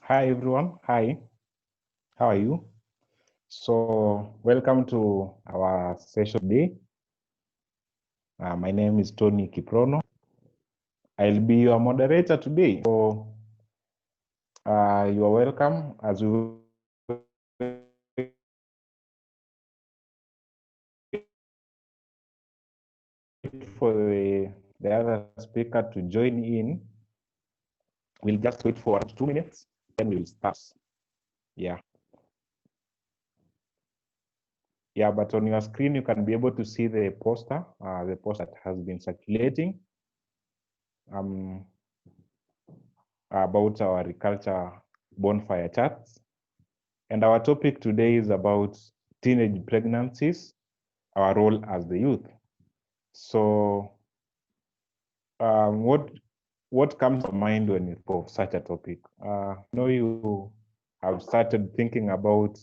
Hi everyone. Hi. How are you? So welcome to our session today. My name is Tony Kiprono. I'll be your moderator today. So you are welcome as we wait for the other speaker to join in. We'll just wait for 2 minutes, then we'll start. Yeah. Yeah, but on your screen, you can be able to see the poster that has been circulating about our Ryculture bonfire chats. And our topic today is about teenage pregnancies, our role as the youth. So what comes to mind when you think of such a topic? I know you have started thinking about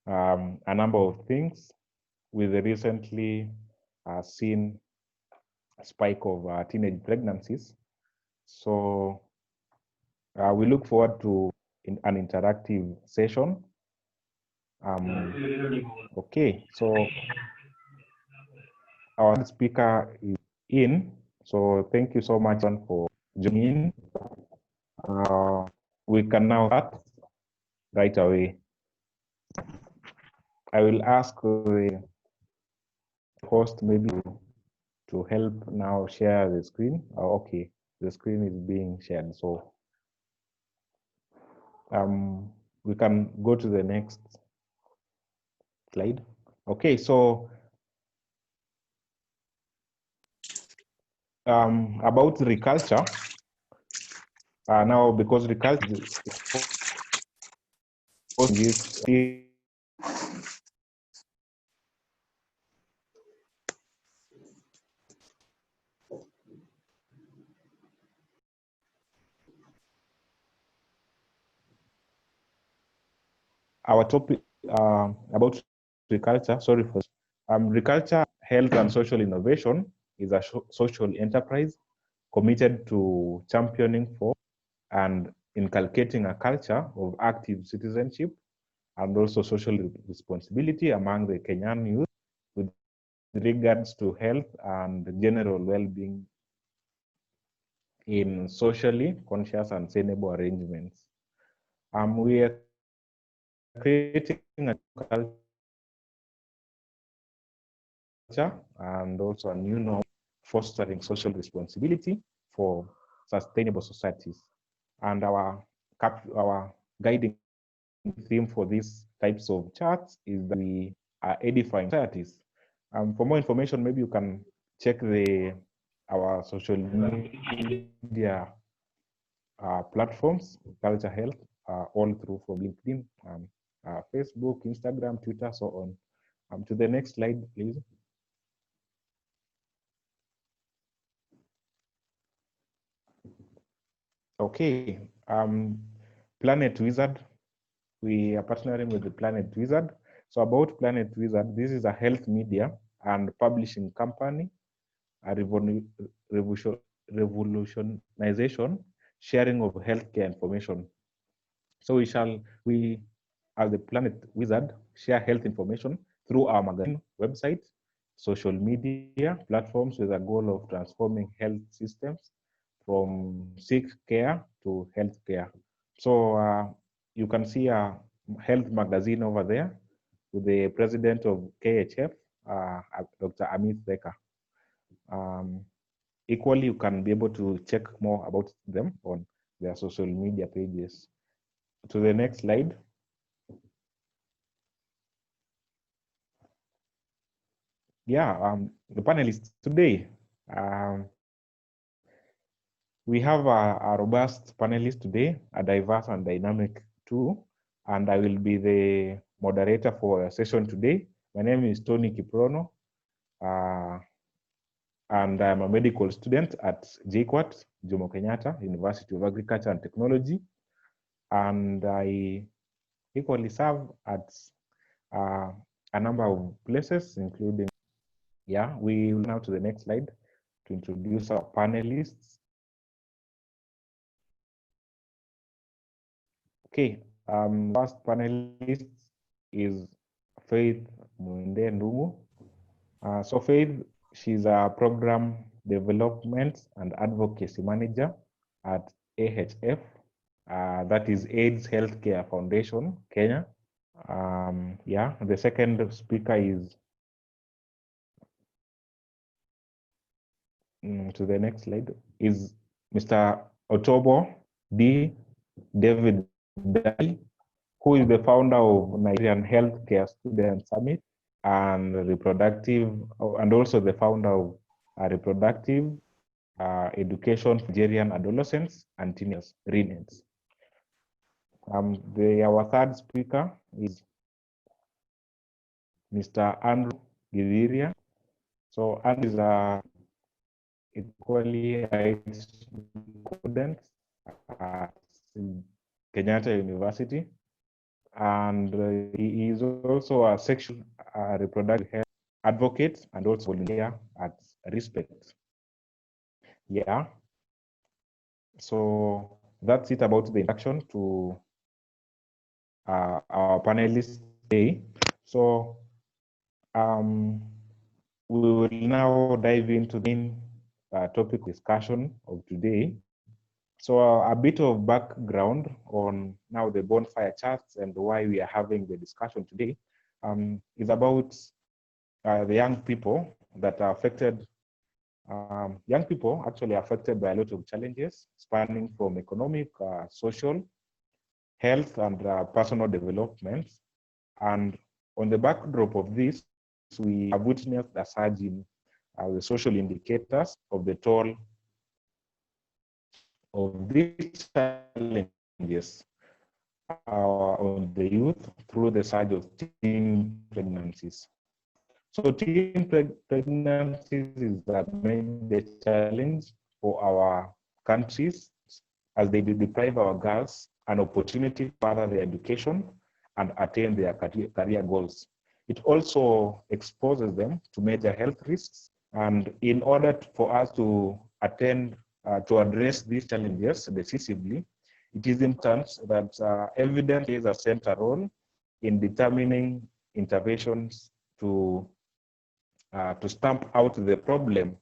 a number of things with the recently seen spike of teenage pregnancies. So we look forward to an interactive session. Okay, so our speaker is in. So thank you so much for joining. We can now start right away. I will ask the host maybe to help now share the screen. Okay, the screen is being shared. So we can go to the next slide. Okay, so about Ryculture. Now, because Ryculture is our topic about Ryculture. Sorry for Ryculture Health and Social Innovation is a social enterprise committed to championing for and inculcating a culture of active citizenship and also social responsibility among the Kenyan youth with regards to health and general well-being in socially conscious and sustainable arrangements. We are creating a culture and also a new norm fostering social responsibility for sustainable societies. And our guiding theme for these types of charts is that we are edifying societies. For more information, maybe you can check our social media platforms, Culture Health, all through from LinkedIn, Facebook, Instagram, Twitter, so on. To the next slide, please. Okay, Planet Wizard. We are partnering with the Planet Wizard. So about Planet Wizard, this is a health media and publishing company, a revolutionization, sharing of healthcare information. So we as the Planet Wizard, share health information through our magazine, website, social media platforms with a goal of transforming health systems from sick care to health care. So you can see a health magazine over there. with the president of KHF, Dr. Amit Theka. Equally, you can be able to check more about them on their social media pages. To the next slide. Yeah, the panelists today. We have a robust panelist today, a diverse and dynamic too, and I will be the moderator for a session today. My name is Tony Kiprono, and I'm a medical student at JKUAT, Jomo Kenyatta, University of Agriculture and Technology, and I equally serve at a number of places, including, yeah, we will now to the next slide to introduce our panelists. Okay, first panelist is Faith Mwende. So Faith, she's a program development and advocacy manager at AHF, that is AIDS Healthcare Foundation, Kenya. Yeah, the second speaker is, to the next slide, is Mr. Otobo D. David Dali, who is the founder of Nigerian Healthcare Student Summit and Reproductive, and also the founder of Reproductive Education for Nigerian Adolescents and Teenagers, RENEDS. Our third speaker is Mr. Andrew Githira. So Andrew is a equally a student at Kenyatta University, and he is also a sexual reproductive health advocate and also volunteer at RESPEKT. Yeah, so that's it about the introduction to our panelists today. So we will now dive into the main topic discussion of today. So a bit of background on now the bonfire charts and why we are having the discussion today is about the young people that are affected. Young people actually affected by a lot of challenges spanning from economic, social, health, and personal development. And on the backdrop of this, we have witnessed a surge in the social indicators of the toll of these challenges on the youth through the surge of teen pregnancies. So teen pregnancies is a major challenge for our countries as they deprive our girls an opportunity to further their education and attain their career goals. It also exposes them to major health risks. And in order for us to address these challenges decisively, it is important that evidence plays a central role in determining interventions to stamp out the problem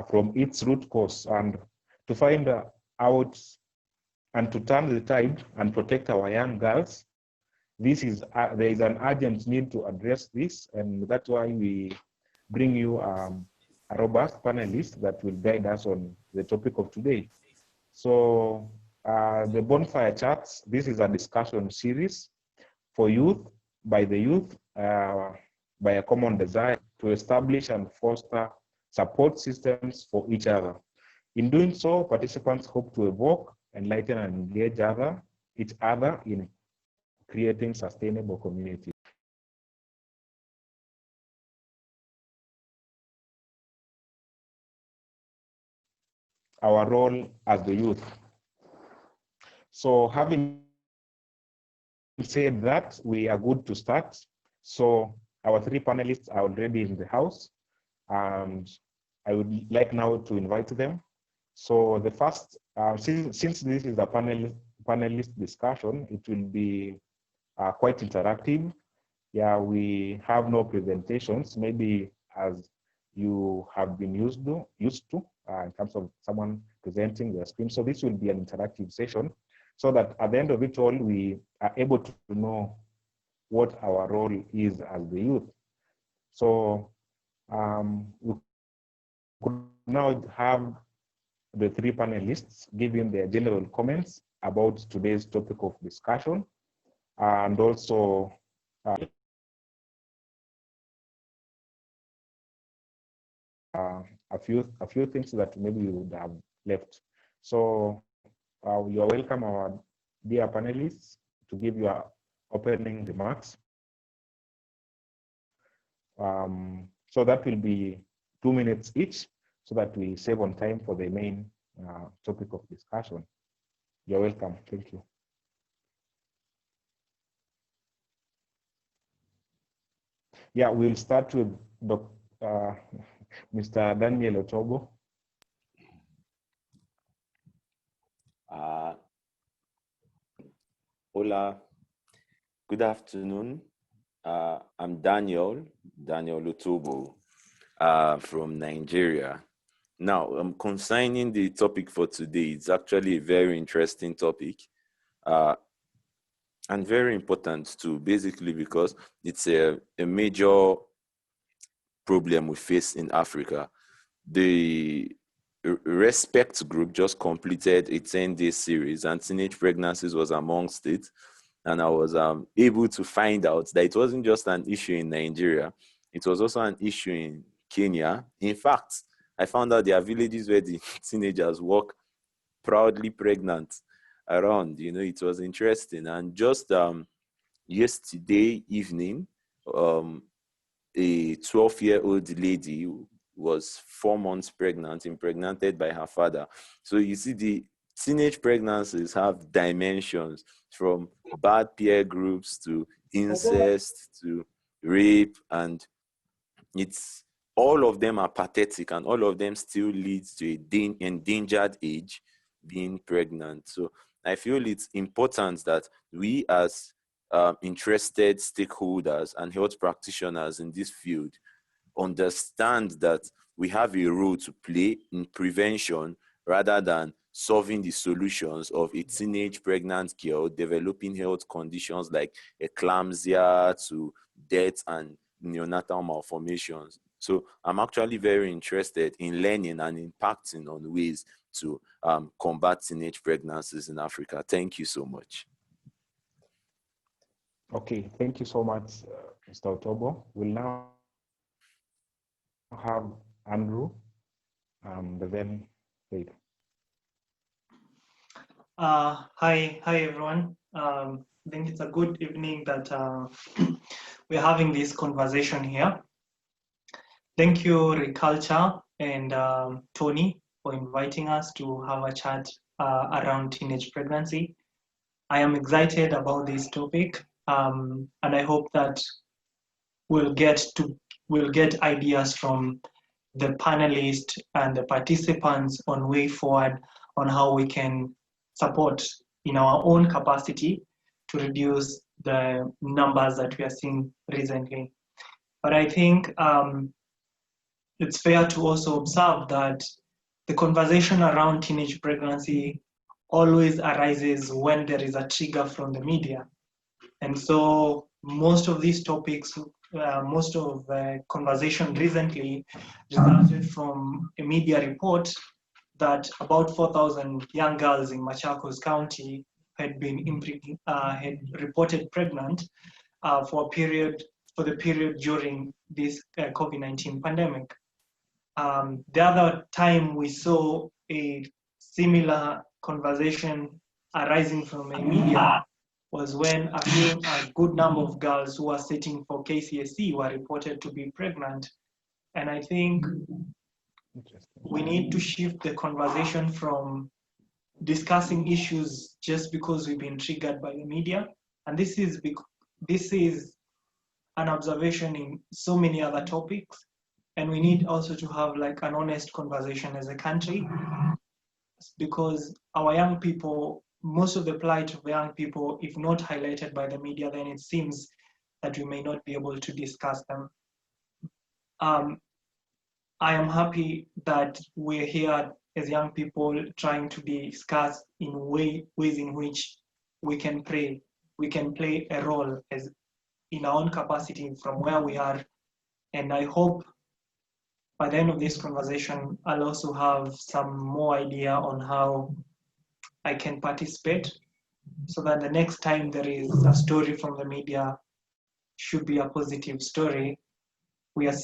from its root cause and to find out and to turn the tide and protect our young girls. This is there is an urgent need to address this, and that's why we bring you a robust panelist that will guide us on the topic of today. So the bonfire charts, this is a discussion series for youth, by the youth, by a common desire to establish and foster support systems for each other. In doing so, participants hope to evoke, enlighten, and engage each other in creating sustainable communities. Our role as the youth. So having said that, we are good to start. So our three panelists are already in the house, and I would like now to invite them. So the first, since this is a panelist discussion, it will be quite interactive. Yeah, we have no presentations, maybe as you have been used to in terms of someone presenting their screen. So this will be an interactive session, so that at the end of it all, we are able to know what our role is as the youth. So we could now have the three panelists giving their general comments about today's topic of discussion, and also a few things that maybe you would have left. So you're welcome, our dear panelists, to give your opening remarks. So that will be 2 minutes each, so that we save on time for the main topic of discussion. You're welcome. Thank you. Yeah, we'll start with Mr. Daniel Otobo. Hola, good afternoon. I'm Daniel Otobo from Nigeria. Now, concerning the topic for today, it's actually a very interesting topic and very important too, basically because it's a major problem we face in Africa. The RESPEKT group just completed a 10-day series, and teenage pregnancies was amongst it. And I was able to find out that it wasn't just an issue in Nigeria, it was also an issue in Kenya. In fact, I found out there are villages where the teenagers walk proudly pregnant around. You know, it was interesting. And just yesterday evening, a 12-year-old lady was 4 months pregnant, impregnated by her father. So you see, the teenage pregnancies have dimensions, from bad peer groups to incest to rape, and it's all of them are pathetic, and all of them still leads to a endangered age, being pregnant. So I feel it's important that we as interested stakeholders and health practitioners in this field understand that we have a role to play in prevention rather than solving the solutions of a teenage pregnant girl developing health conditions like eclampsia to death and neonatal malformations. So I'm actually very interested in learning and impacting on ways to combat teenage pregnancies in Africa. Thank you so much. Okay, thank you so much, Mr. Otobo. We'll now have Andrew, then Faith. Hi everyone. I think it's a good evening that we're having this conversation here. Thank you, Ryculture and Tony, for inviting us to have a chat around teenage pregnancy. I am excited about this topic, and I hope that we'll get ideas from the panelists and the participants on way forward on how we can support in our own capacity to reduce the numbers that we are seeing recently. But I think it's fair to also observe that the conversation around teenage pregnancy always arises when there is a trigger from the media. And so most of these topics, most of the conversation recently resulted from a media report that about 4,000 young girls in Machakos County had been had reported pregnant for the period during this COVID-19 pandemic. The other time we saw a similar conversation arising from the media was when a good number of girls who were sitting for KCSE were reported to be pregnant. And I think we need to shift the conversation from discussing issues just because we've been triggered by the media. And this is an observation in so many other topics. And we need also to have like an honest conversation as a country, because our young people, most of the plight of young people, if not highlighted by the media, then it seems that we may not be able to discuss them. I am happy that we're here as young people trying to discuss in ways in which we can play a role as in our own capacity from where we are. And I hope by the end of this conversation, I'll also have some more idea on how I can participate, so that the next time there is a story from the media, should be a positive story, we are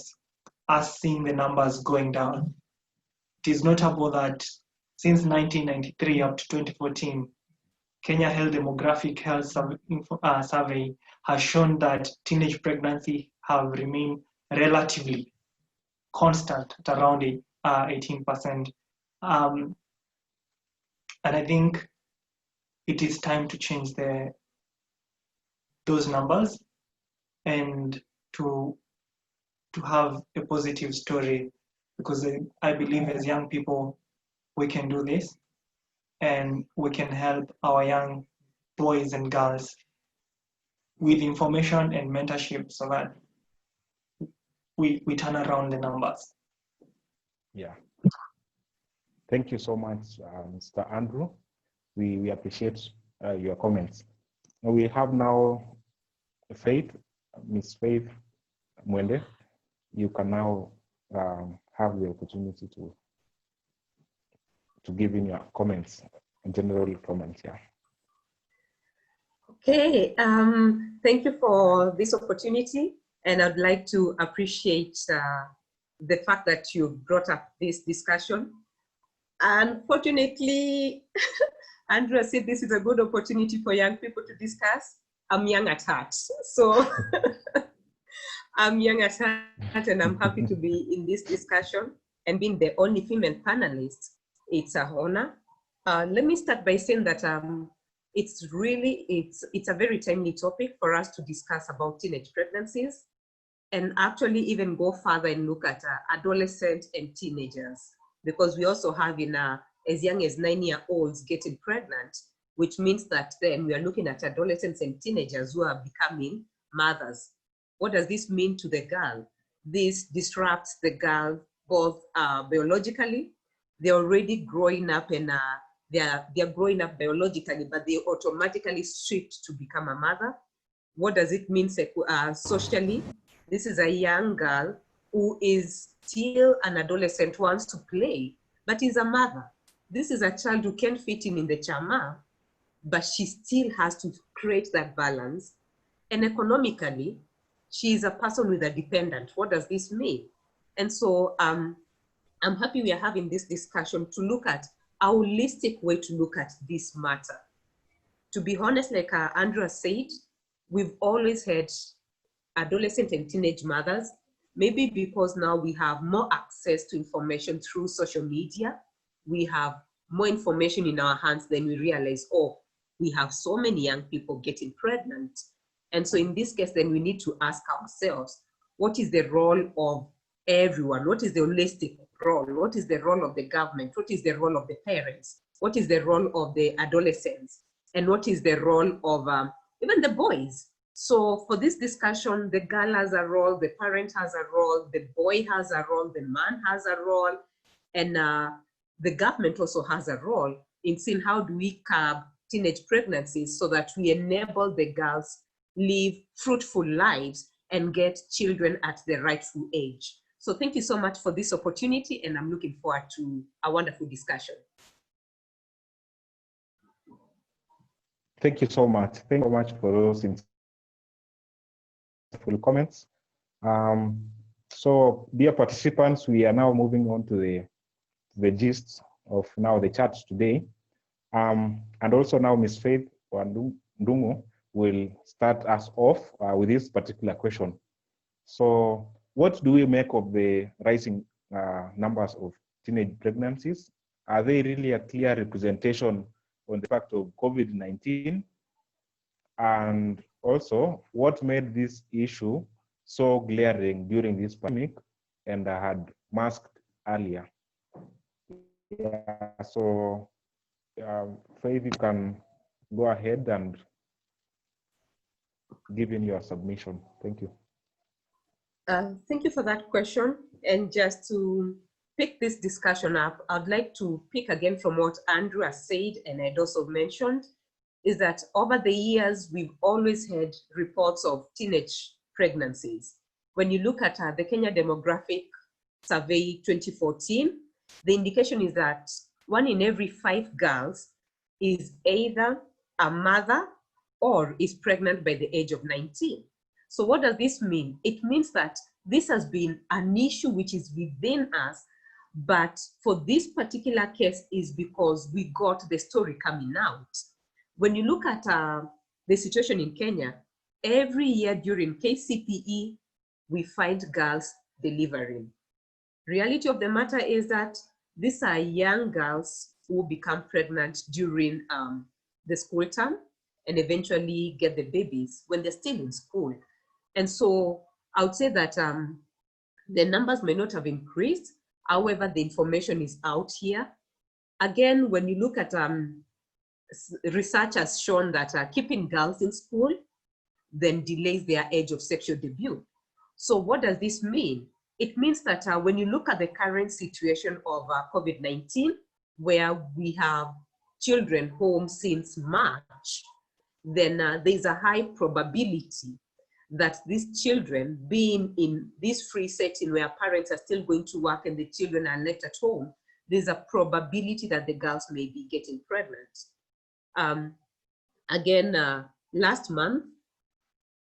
us seeing the numbers going down. It is notable that since 1993 up to 2014, Kenya Health Demographic Health Survey has shown that teenage pregnancy have remained relatively constant at around 18%. And I think it is time to change those numbers and to have a positive story, because I believe as young people, we can do this and we can help our young boys and girls with information and mentorship so that we turn around the numbers. Yeah. Thank you so much, Mr. Andrew. We appreciate your comments. We have now Faith, Miss Faith Mwende. You can now have the opportunity to give in your comments, general comments. Yeah. Okay, thank you for this opportunity, and I'd like to appreciate the fact that you brought up this discussion. Unfortunately, Andrew said this is a good opportunity for young people to discuss. I'm young at heart, so I'm young at heart, and I'm happy to be in this discussion and being the only female panelist. It's an honor. Let me start by saying that it's a very timely topic for us to discuss about teenage pregnancies, and actually even go further and look at adolescent and teenagers, because we also have as young as 9-year-olds getting pregnant, which means that then we are looking at adolescents and teenagers who are becoming mothers. What does this mean to the girl? This disrupts the girl both biologically. They're already growing up, and they're growing up biologically, but they automatically shift to become a mother. What does it mean socially? This is a young girl who is still an adolescent, wants to play, but is a mother. This is a child who can fit in the chama, but she still has to create that balance. And economically, she is a person with a dependent. What does this mean? And so I'm happy we are having this discussion to look at a holistic way to look at this matter. To be honest, like Andrea said, we've always had adolescent and teenage mothers, maybe because now we have more access to information through social media. We have more information in our hands than we realize, oh, we have so many young people getting pregnant. And so in this case, then we need to ask ourselves, what is the role of everyone? What is the holistic role? What is the role of the government? What is the role of the parents? What is the role of the adolescents? And what is the role of even the boys? So for this discussion, the girl has a role, the parent has a role, the boy has a role, the man has a role, and the government also has a role in seeing how do we curb teenage pregnancies so that we enable the girls live fruitful lives and get children at the rightful age. So thank you so much for this opportunity, and I'm looking forward to a wonderful discussion. Thank you so much. Thank you so much for those insightful comments. So dear participants, we are now moving on to the gist of now the chat today. And also now Ms. Faith Ndungu will start us off with this particular question. So what do we make of the rising numbers of teenage pregnancies? Are they really a clear representation on the fact of COVID-19? And also, what made this issue so glaring during this pandemic and had masked earlier? Yeah, so Faith, you can go ahead and give in your submission. Thank you. Thank you for that question. And just to pick this discussion up, I'd like to pick again from what Andrew has said, and I'd also mentioned, is that over the years, we've always had reports of teenage pregnancies. When you look at the Kenya Demographic Survey 2014, the indication is that 1 in every 5 girls is either a mother or is pregnant by the age of 19. So what does this mean? It means that this has been an issue which is within us, but for this particular case is because we got the story coming out. When you look at the situation in Kenya, every year during KCPE, we find girls delivering. Reality of the matter is that these are young girls who become pregnant during the school term and eventually get the babies when they're still in school. And so I would say that the numbers may not have increased. However, the information is out here. Again, when you look at research has shown that keeping girls in school then delays their age of sexual debut. So what does this mean? It means that when you look at the current situation of COVID-19, where we have children home since March, then there's a high probability that these children, being in this free setting where parents are still going to work and the children are left at home, there's a probability that the girls may be getting pregnant. Again, last month,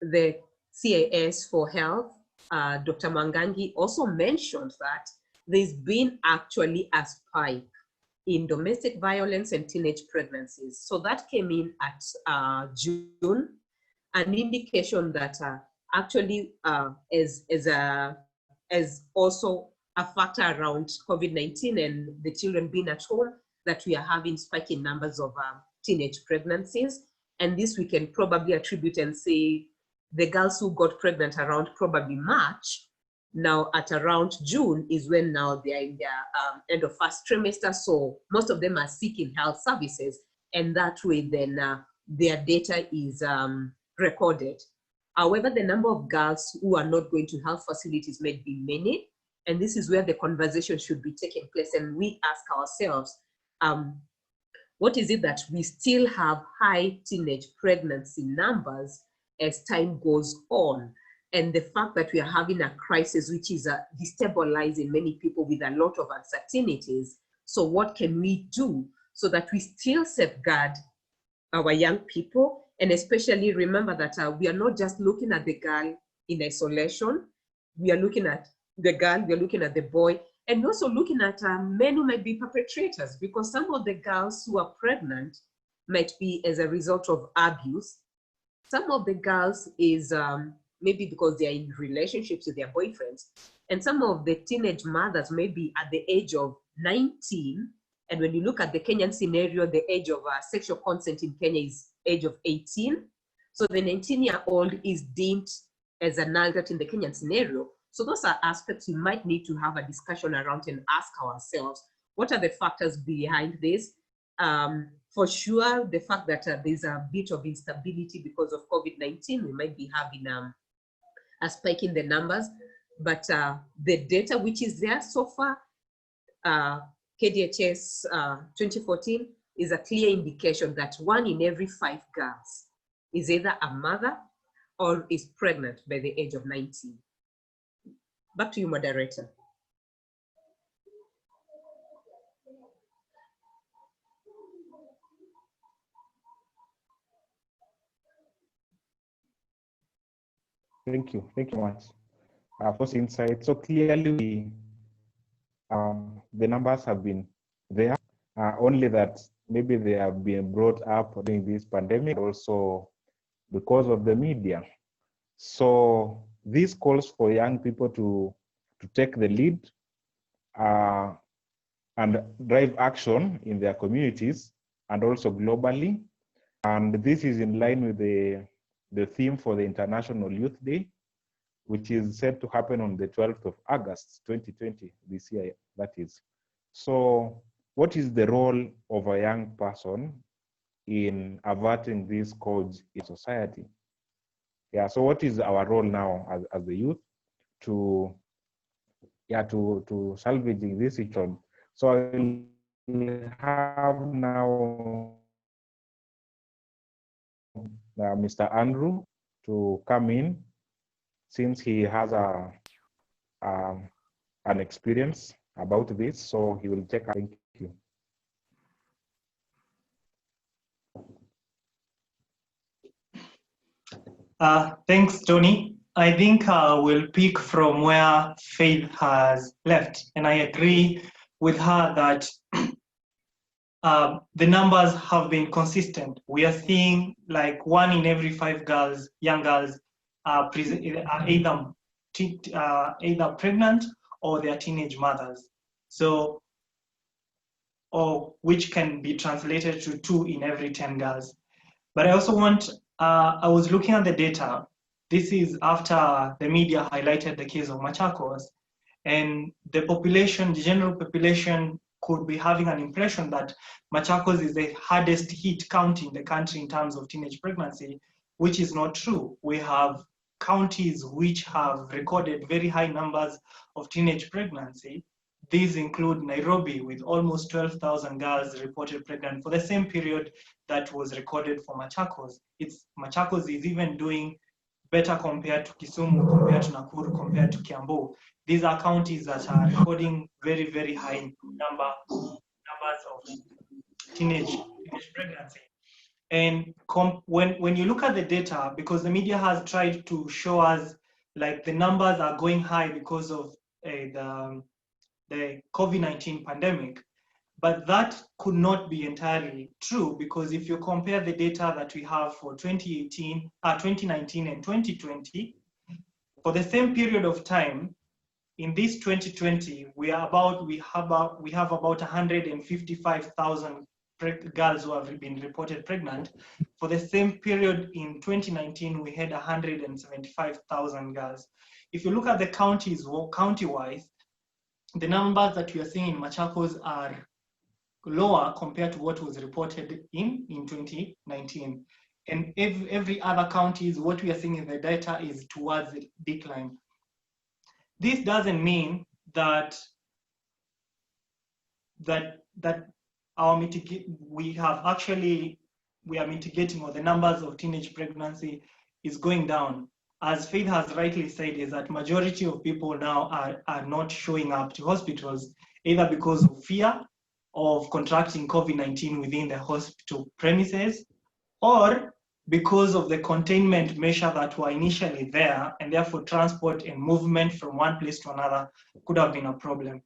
the CAS for Health, Dr. Mwangangi, also mentioned that there's been actually a spike in domestic violence and teenage pregnancies. So that came in at June, an indication that actually as also a factor around COVID-19 and the children being at home, that we are having spiking numbers of teenage pregnancies. And this we can probably attribute and say the girls who got pregnant around probably March, now at around June is when now they're in their end of first trimester. So most of them are seeking health services, and that way then their data is recorded. However, the number of girls who are not going to health facilities may be many, and this is where the conversation should be taking place. And we ask ourselves, what is it that we still have high teenage pregnancy numbers as time goes on? And the fact that we are having a crisis which is destabilizing many people with a lot of uncertainties. So what can we do so that we still safeguard our young people? And especially remember that we are not just looking at the girl in isolation. We are looking at the girl, we are looking at the boy, and also looking at men who might be perpetrators, because some of the girls who are pregnant might be as a result of abuse. Some of the girls is maybe because they are in relationships with their boyfriends. And some of the teenage mothers may be at the age of 19. And when you look at the Kenyan scenario, the age of sexual consent in Kenya is age of 18. So the 19-year-old is deemed as an adult in the Kenyan scenario. So those are aspects we might need to have a discussion around and ask ourselves, what are the factors behind this? For sure, the fact that there's a bit of instability because of COVID-19, we might be having a spike in the numbers, but the data which is there so far, KDHS 2014 is a clear indication that 1 in every 5 girls is either a mother or is pregnant by the age of 19. Back to you, moderator. Thank you much for this insight. So clearly, the numbers have been there, only that maybe they have been brought up during this pandemic, also because of the media. So this calls for young people to take the lead and drive action in their communities and also globally. And this is in line with the theme for the International Youth Day, which is set to happen on the 12th of August, 2020, this year, that is. So what is the role of a young person in averting this scourge in society? Yeah, so what is our role now as the youth to salvaging this situation? So I will have now Mr. Andrew to come in, since he has an experience about this, so he will take. Thank you. Thanks, Tony. I think we'll pick from where Faith has left, and I agree with her that the numbers have been consistent. We are seeing like 1 in every 5 girls, young girls, are either pregnant or they are teenage mothers. So, or which can be translated to 2 in every 10 girls. But I also want, I was looking at the data. This is after the media highlighted the case of Machakos, and the population, the general population could be having an impression that Machakos is the hardest hit county in the country in terms of teenage pregnancy, which is not true. We have counties which have recorded very high numbers of teenage pregnancy. These include Nairobi, with almost 12,000 girls reported pregnant for the same period that was recorded for Machakos. Machakos is even doing better compared to Kisumu, compared to Nakuru, compared to Kiambu. These are counties that are recording very, very high numbers of teenage pregnancy. And when you look at the data, because the media has tried to show us like the numbers are going high because of the COVID-19 pandemic, but that could not be entirely true, because if you compare the data that we have for 2019 and 2020, for the same period of time, in this 2020, we have about 155,000 girls who have been reported pregnant. For the same period in 2019, we had 175,000 girls. If you look at the counties, county-wise, the numbers that we are seeing in Machakos are lower compared to what was reported in 2019. And every other counties, what we are seeing in the data is towards the decline. This doesn't mean that we are mitigating, or the numbers of teenage pregnancy is going down. As Faith has rightly said, is that majority of people now are not showing up to hospitals, either because of fear of contracting COVID-19 within the hospital premises, or because of the containment measure that were initially there, and therefore transport and movement from one place to another could have been a problem.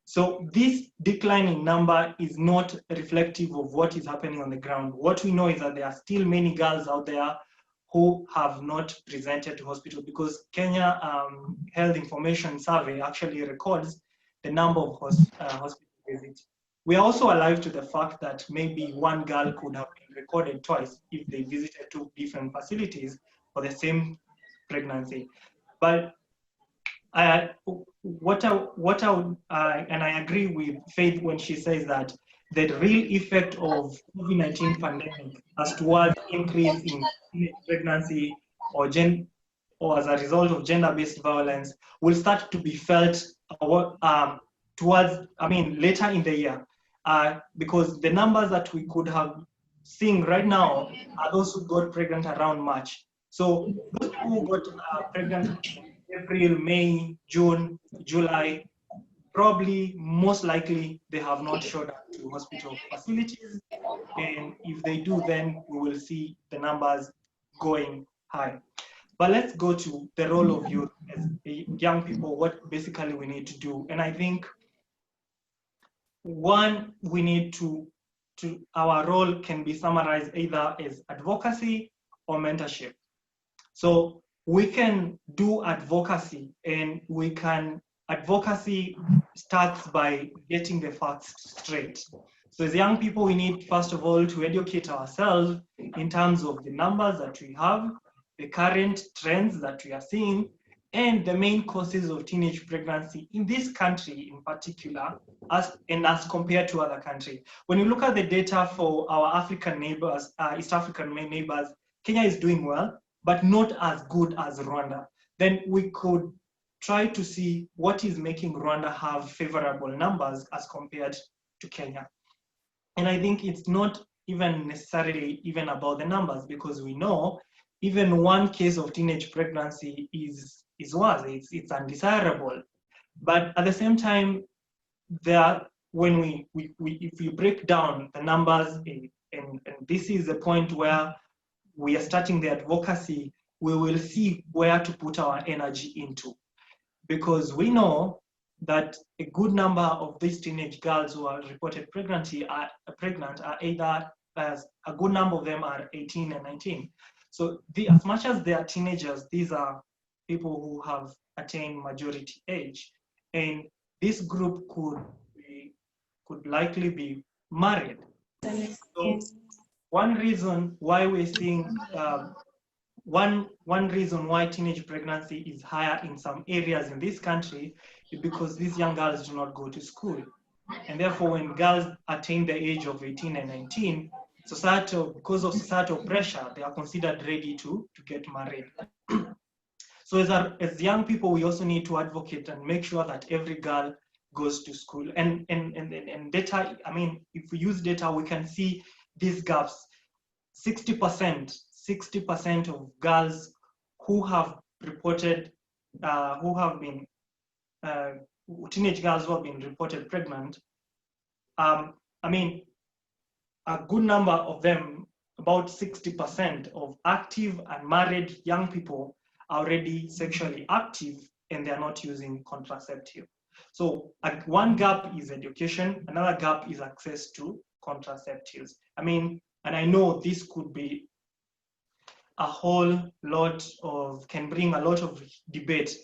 So this declining number is not reflective of what is happening on the ground. What we know is that there are still many girls out there who have not presented to hospital, because Kenya Health Information Survey actually records the number of hospital visits. We are also alive to the fact that maybe one girl could have been recorded twice if they visited 2 different facilities for the same pregnancy. But and I agree with Faith when she says that the real effect of COVID-19 pandemic as towards increase in pregnancy or as a result of gender-based violence will start to be felt later in the year, because the numbers that we could have seen right now are those who got pregnant around March. So those who got pregnant April, May, June, July, probably most likely they have not showed up to hospital facilities, and if they do, then we will see the numbers going high. But let's go to the role of youth as young people, what basically we need to do. And I think one, we need to our role can be summarized either as advocacy or mentorship. So we can do advocacy, and advocacy starts by getting the facts straight. So as young people, we need, first of all, to educate ourselves in terms of the numbers that we have, the current trends that we are seeing, and the main causes of teenage pregnancy in this country in particular, as compared to other countries. When you look at the data for our African neighbors, East African neighbors, Kenya is doing well, but not as good as Rwanda. Then we could try to see what is making Rwanda have favorable numbers as compared to Kenya. And I think it's not even necessarily even about the numbers, because we know even one case of teenage pregnancy is worse, it's undesirable. But at the same time, when if we break down the numbers, and this is the point where we are starting the advocacy, we will see where to put our energy into. Because we know that a good number of these teenage girls who are reported pregnant are either, as a good number of them are 18 and 19. So as much as they are teenagers, these are people who have attained majority age. And this group could likely be married. So one reason why we're seeing one reason why teenage pregnancy is higher in some areas in this country is because these young girls do not go to school. And therefore, when girls attain the age of 18 and 19, because of societal pressure, they are considered ready to get married. So as young people, we also need to advocate and make sure that every girl goes to school. And data, I mean, if we use data, we can see these gaps. 60% of girls who have reported, teenage girls who have been reported pregnant, I mean, a good number of them, about 60% of active and married young people are already sexually active and they're not using contraceptive. So one gap is education, another gap is access to contraceptives. I mean, and I know this could be a whole lot can bring a lot of debate,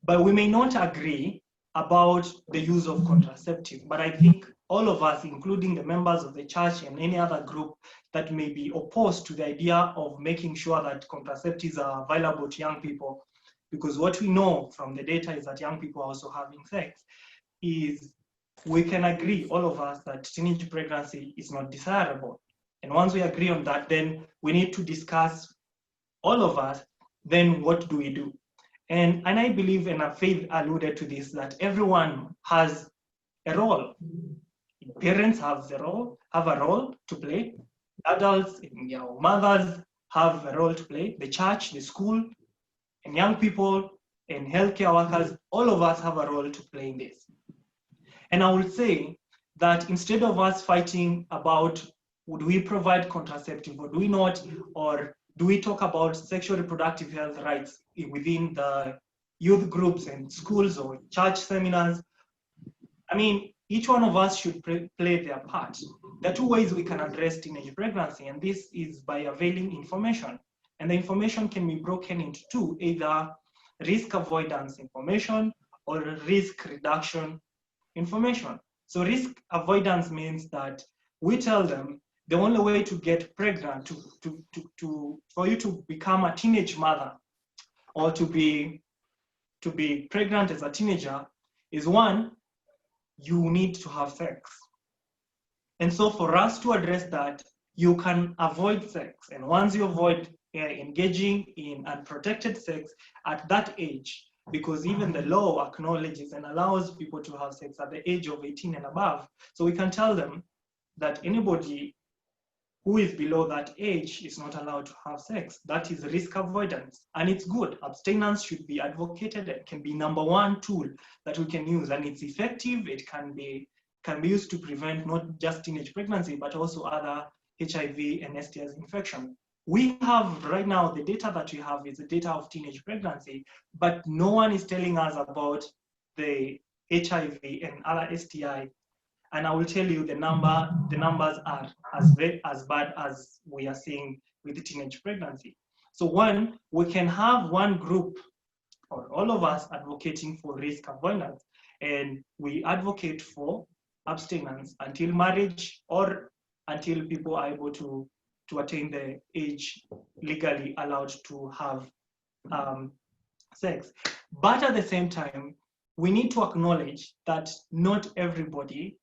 but we may not agree about the use of contraceptive. But I think all of us, including the members of the church and any other group that may be opposed to the idea of making sure that contraceptives are available to young people, because what we know from the data is that young people are also having sex, is we can agree, all of us, that teenage pregnancy is not desirable. And once we agree on that, then we need to discuss, all of us, then what do we do? And I believe, and Faith alluded to this, that everyone has a role. Parents have a role to play. Adults, mothers have a role to play. The church, the school, and young people, and healthcare workers, all of us have a role to play in this. And I would say that instead of us fighting about would we provide contraceptive or do we not, or do we talk about sexual reproductive health rights within the youth groups and schools or church seminars, I mean, each one of us should play their part. There are two ways we can address teenage pregnancy, and this is by availing information. And the information can be broken into two, either risk avoidance information or risk reduction information. So risk avoidance means that we tell them the only way to get pregnant, for you to become a teenage mother or to be pregnant as a teenager is, one, you need to have sex. And so for us to address that, you can avoid sex. And once you avoid engaging in unprotected sex at that age, because even the law acknowledges and allows people to have sex at the age of 18 and above. So we can tell them that anybody who is below that age is not allowed to have sex. That is risk avoidance, and it's good. Abstinence should be advocated. It can be number one tool that we can use, and it's effective. It can be used to prevent not just teenage pregnancy, but also other HIV and STIs infection. We have right now, the data that we have is the data of teenage pregnancy, but no one is telling us about the HIV and other STI. And I will tell you the numbers are as bad as we are seeing with the teenage pregnancy. So one, we can have one group or all of us advocating for risk avoidance, and we advocate for abstinence until marriage or until people are able to attain the age legally allowed to have sex. But at the same time, we need to acknowledge that not everybody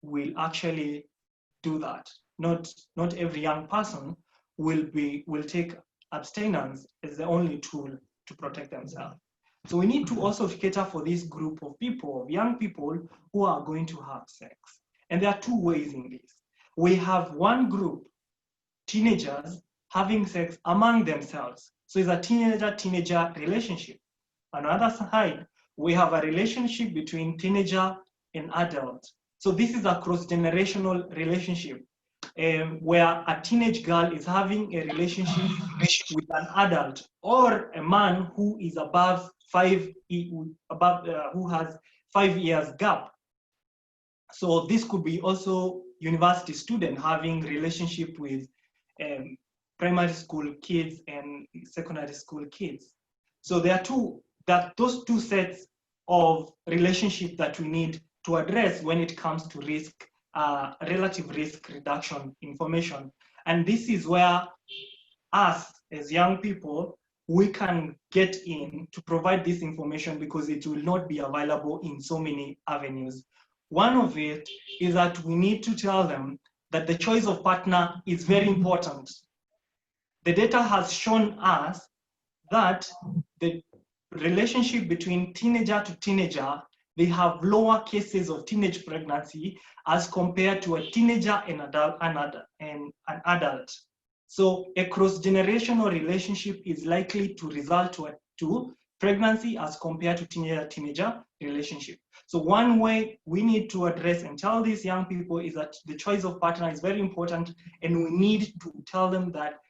will actually do that. Not every young person will take abstinence as the only tool to protect themselves. So we need to also cater for this group of people, of young people who are going to have sex. And there are two ways in this. We have one group teenagers having sex among themselves. So it's a teenager-teenager relationship. On the other side, we have a relationship between teenager and adult. So this is a cross-generational relationship where a teenage girl is having a relationship with an adult or a man who is above who has 5 years gap. So this could be also university student having relationship with primary school kids and secondary school kids. So there are those two sets of relationship that we need to address when it comes to risk, relative risk reduction information. And this is where us as young people, we can get in to provide this information because it will not be available in so many avenues. One of it is that we need to tell them that the choice of partner is very important. The data has shown us that the relationship between teenager to teenager, they have lower cases of teenage pregnancy as compared to a teenager and an adult. So a cross-generational relationship is likely to result to pregnancy as compared to teenager-teenager relationship. So one way we need to address and tell these young people is that the choice of partner is very important, and we need to tell them that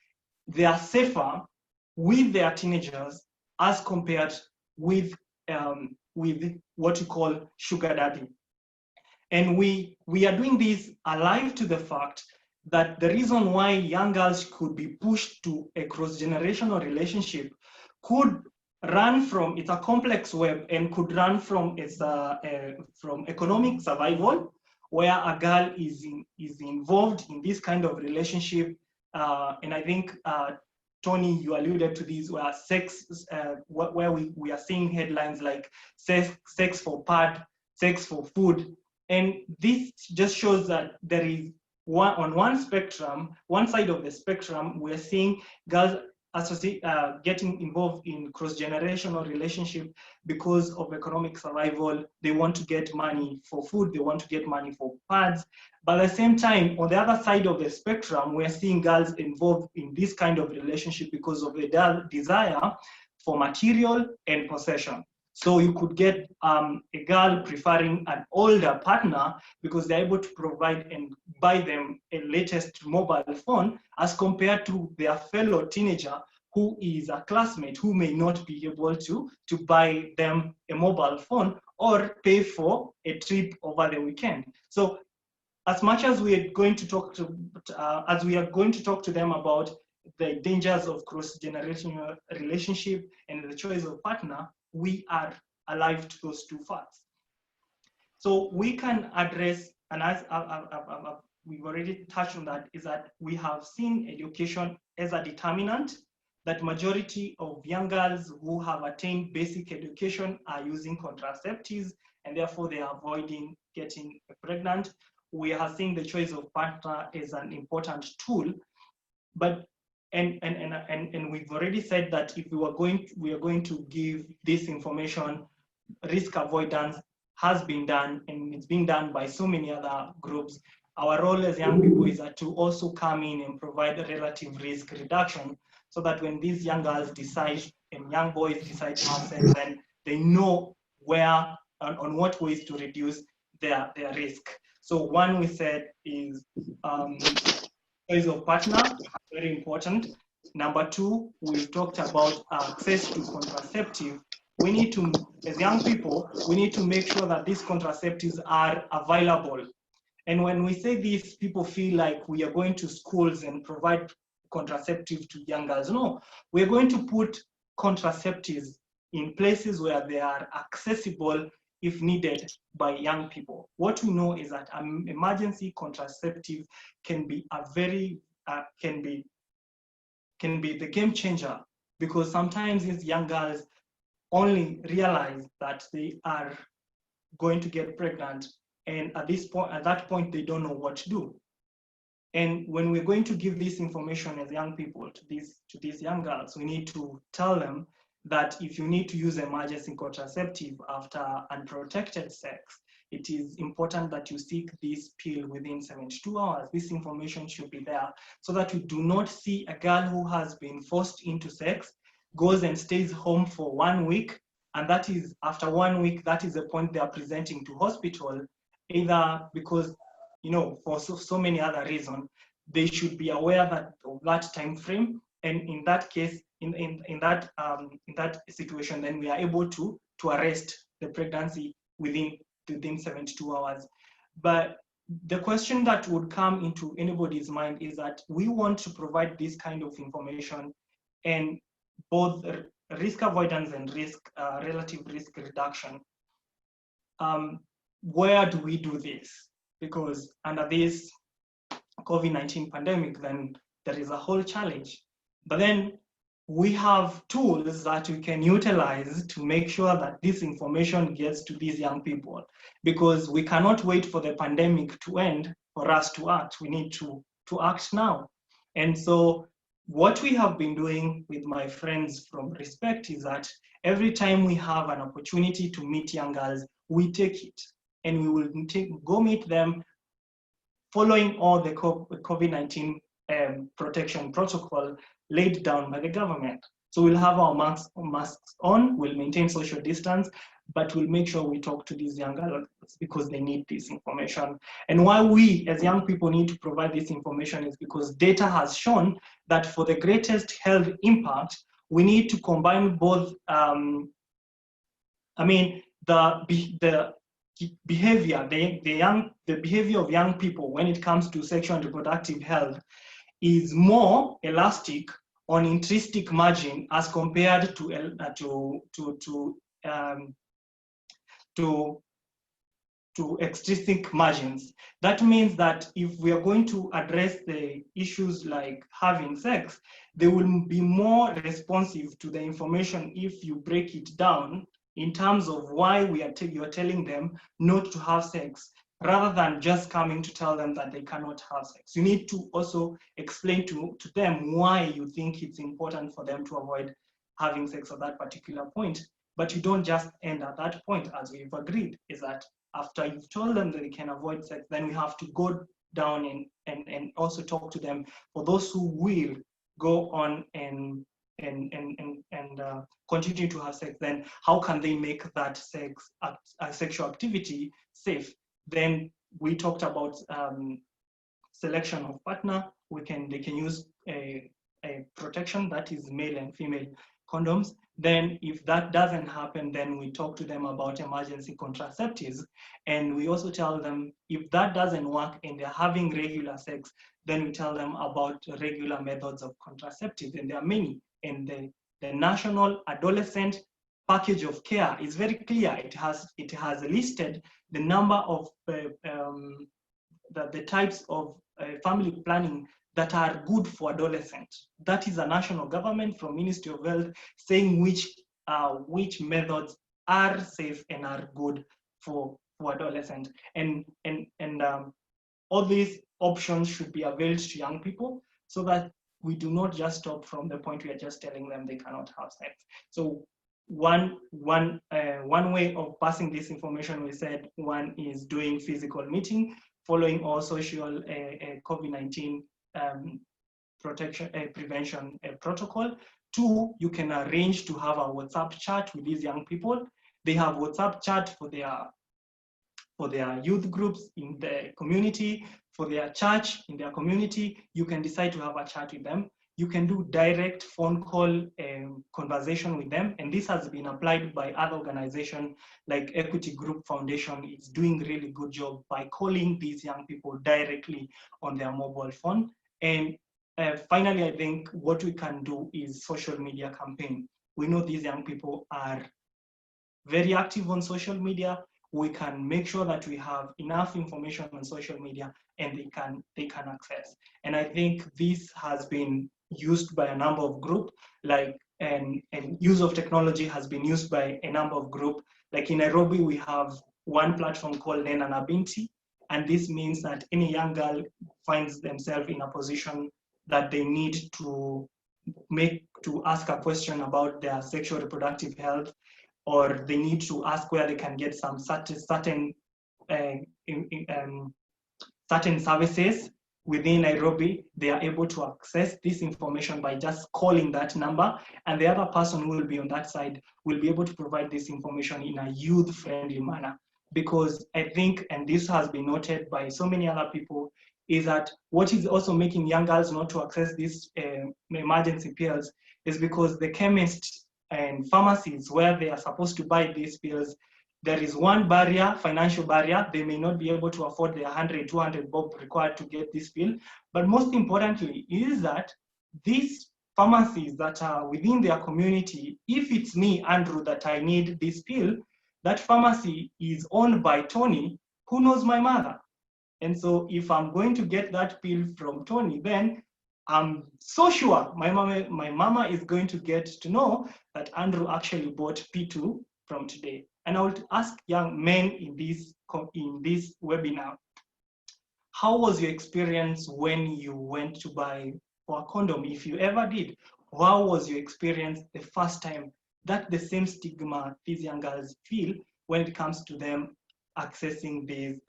they are safer with their teenagers as compared with what you call sugar daddy. And we are doing this alive to the fact that the reason why young girls could be pushed to a cross-generational relationship could run from, it's a complex web, and could run from from economic survival, where a girl is involved in this kind of relationship. And I think, Tony, you alluded to these, where sex, where we are seeing headlines like sex for pad, sex for food. And this just shows that there is on one spectrum, one side of the spectrum, we're seeing girls getting involved in cross-generational relationship because of economic survival. They want to get money for food, they want to get money for pads. But at the same time, on the other side of the spectrum, we're seeing girls involved in this kind of relationship because of the desire for material and possession. So you could get a girl preferring an older partner because they're able to provide and buy them a latest mobile phone as compared to their fellow teenager who is a classmate who may not be able to buy them a mobile phone or pay for a trip over the weekend. So as much as we are going to talk to them about the dangers of cross-generational relationship and the choice of partner, we are alive to those two facts. So we can address, and as we've already touched on that, is that we have seen education as a determinant, that majority of young girls who have attained basic education are using contraceptives, and therefore they are avoiding getting pregnant. We are seeing the choice of partner as an important tool, but and we've already said that if we are going to give this information, risk avoidance has been done, and it's being done by so many other groups. Our role as young people is to also come in and provide a relative risk reduction, so that when these young girls decide and young boys decide to have sex, then they know where on what ways to reduce their risk. So one we said is choice of partner, very important. Number two, we've talked about access to contraceptive. We need to, as young people, we need to make sure that these contraceptives are available. And when we say this, people feel like we are going to schools and provide contraceptive to young girls. No, we're going to put contraceptives in places where they are accessible if needed by young people. What we know is that emergency contraceptive can be a very, can be the game changer, because sometimes these young girls only realize that they are going to get pregnant, and at that point, they don't know what to do. And when we're going to give this information as young people to these young girls, we need to tell them that if you need to use emergency contraceptive after unprotected sex, it is important that you seek this pill within 72 hours. This information should be there so that we do not see a girl who has been forced into sex, goes and stays home for 1 week, and that is, after 1 week, that is the point they are presenting to hospital, either because, you know, for so many other reasons. They should be aware of that time frame, and in that case, in that situation, then we are able to arrest the pregnancy within 72 hours. But the question that would come into anybody's mind is that we want to provide this kind of information, and both risk avoidance and relative risk reduction. Where do we do this? Because under this COVID-19 pandemic, then there is a whole challenge. But then we have tools that we can utilize to make sure that this information gets to these young people, because we cannot wait for the pandemic to end for us to act. We need to act now. And so what we have been doing with my friends from RESPEKT is that every time we have an opportunity to meet young girls, we take it, and we will go meet them following all the COVID-19 protection protocol laid down by the government. So we'll have our masks on, we'll maintain social distance, but we'll make sure we talk to these young girls because they need this information. And why we as young people need to provide this information is because data has shown that for the greatest health impact, we need to combine both, the behavior, the behavior of young people when it comes to sexual and reproductive health is more elastic on intrinsic margin as compared to extrinsic margins. That means that if we are going to address the issues like having sex, they will be more responsive to the information if you break it down in terms of why you're telling them not to have sex, rather than just coming to tell them that they cannot have sex. You need to also explain to them why you think it's important for them to avoid having sex at that particular point. But you don't just end at that point, as we've agreed, is that after you've told them that they can avoid sex, then we have to go down and also talk to them for those who will go on and continue to have sex. Then how can they make that sexual activity safe? Then we talked about selection of partner. They can use a protection that is male and female condoms. Then if that doesn't happen, then we talk to them about emergency contraceptives. And we also tell them if that doesn't work and they're having regular sex, then we tell them about regular methods of contraceptives. And there are many. And the National Adolescent Package of Care is very clear. It has listed the number of the types of family planning that are good for adolescents. That is a national government from Ministry of Health saying which methods are safe and are good for adolescents. And all these options should be availed to young people so that we do not just stop from the point we are just telling them they cannot have sex. So one way of passing this information, we said, one is doing physical meeting, following all social COVID-19 protection prevention protocol. Two, you can arrange to have a WhatsApp chat with these young people. They have WhatsApp chat for their youth groups in the community, for their church in their community. You can decide to have a chat with them. You can do direct phone call conversation with them. And this has been applied by other organizations like Equity Group Foundation. It's doing really good job by calling these young people directly on their mobile phone. And finally, I think what we can do is social media campaign. We know these young people are very active on social media. We can make sure that we have enough information on social media and they can access. And I think this has been used by a number of groups, and use of technology has been used by a number of groups. Like in Nairobi, we have one platform called Nena na Binti, and this means that any young girl finds themselves in a position that they need to ask a question about their sexual reproductive health, or they need to ask where they can get some certain certain services within Nairobi, they are able to access this information by just calling that number, and the other person who will be on that side will be able to provide this information in a youth-friendly manner. Because I think, and this has been noted by so many other people, is that what is also making young girls not to access these emergency pills is because the chemists and pharmacies where they are supposed to buy these pills, there is one barrier, financial barrier. They may not be able to afford the 100, 200 bob required to get this pill. But most importantly is that these pharmacies that are within their community, if it's me, Andrew, that I need this pill, that pharmacy is owned by Tony, who knows my mother. And so if I'm going to get that pill from Tony, then I'm so sure my mama is going to get to know that Andrew actually bought P2 from today. And I would ask young men in this webinar, how was your experience when you went to buy for a condom? If you ever did, how was your experience the first time? That the same stigma these young girls feel when it comes to them accessing these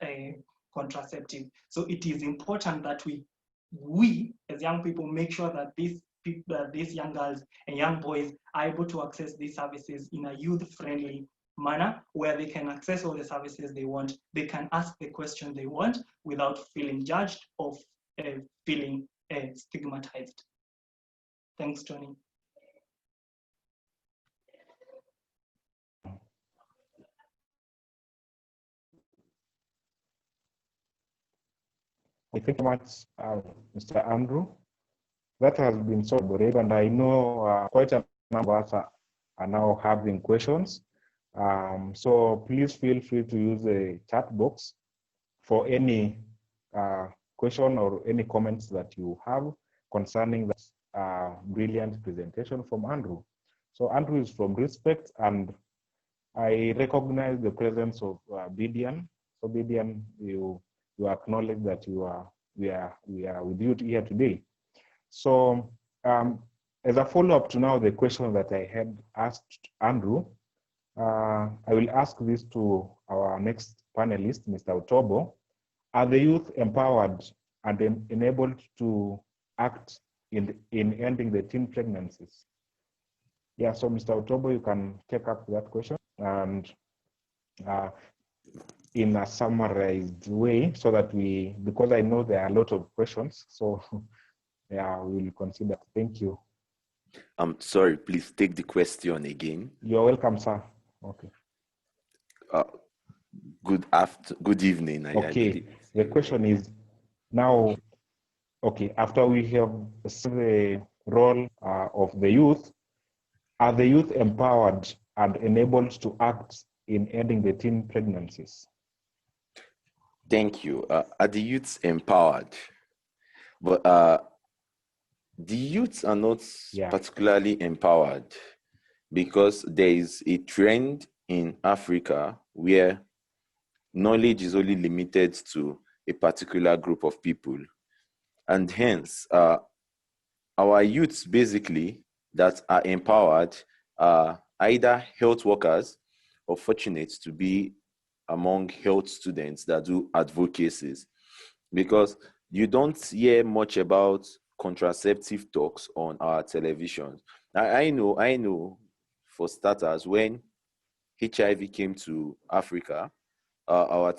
contraceptive. So it is important that we as young people make sure that these young girls and young boys are able to access these services in a youth-friendly manner where they can access all the services they want. They can ask the question they want without feeling judged or feeling stigmatized. Thanks, Tony. Thank you very much, Mr. Andrew. That has been so elaborate, and I know quite a number of us are now having questions. So please feel free to use the chat box for any question or any comments that you have concerning that brilliant presentation from Andrew. So Andrew is from RESPEKT, and I recognize the presence of Bidian. So Bidian, you acknowledge that we are with you here today. So as a follow-up to now the question that I had asked Andrew, I will ask this to our next panelist, Mr. Otobo. Are the youth empowered and enabled to act in ending the teen pregnancies? Yeah, so Mr. Otobo, you can take up that question and in a summarized way so that because I know there are a lot of questions, so yeah, we'll consider. Thank you. I'm sorry, please take the question again. You're welcome, sir. Okay. Good evening. Okay, the question is now, okay, after we have seen the role of the youth, are the youth empowered and enabled to act in ending the teen pregnancies? Thank you. Are the youths empowered? But the youths are not particularly empowered because there is a trend in Africa where knowledge is only limited to a particular group of people. And hence, our youths basically that are empowered are either health workers or fortunate to be among health students that do advocacies, because you don't hear much about contraceptive talks on our television. I know for starters, when HIV came to Africa, our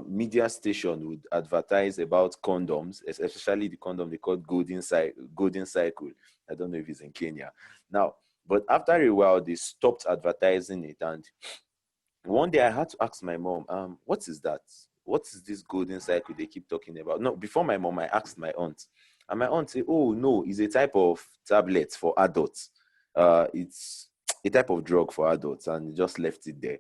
media station would advertise about condoms, especially the condom they called Golden Cycle. I don't know if it's in Kenya now, but after a while they stopped advertising it. And one day I had to ask my mom, what is that? What is this Golden Cycle they keep talking about? No, before my mom, I asked my aunt, and my aunt said, oh no, it's a type of tablet for adults. It's a type of drug for adults, and just left it there.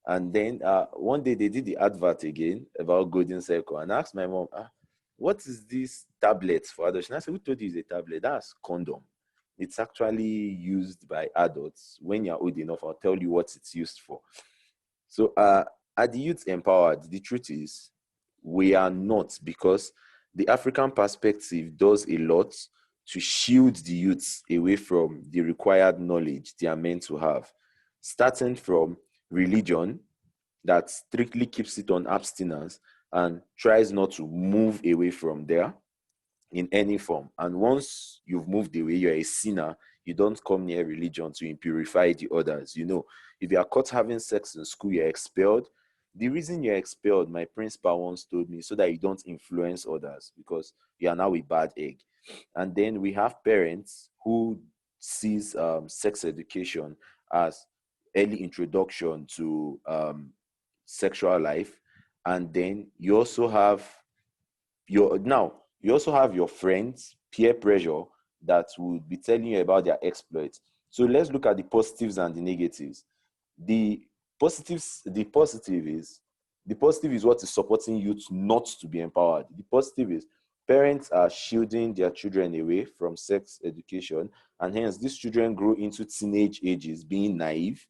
And then one day they did the advert again about Golden Cycle, and I asked my mom, what is this tablet for adults? And I said, who told you it's a tablet? That's condom. It's actually used by adults. When you're old enough, I'll tell you what it's used for. So are the youth empowered? The truth is, we are not, because the African perspective does a lot to shield the youths away from the required knowledge they are meant to have, starting from religion. that strictly keeps it on abstinence and tries not to move away from there in any form. And once you've moved away, you're a sinner. You don't come near religion to impurify the others. You know, if you are caught having sex in school, you're expelled. The reason you're expelled, my principal once told me, so that you don't influence others, because you are now a bad egg. And then we have parents who sees sex education as early introduction to sexual life. And then you also have your friends, peer pressure, that would be telling you about their exploits. So let's look at the positives and the negatives. The positive is what is supporting youth not to be empowered. The positive is parents are shielding their children away from sex education, and hence these children grow into teenage ages being naive.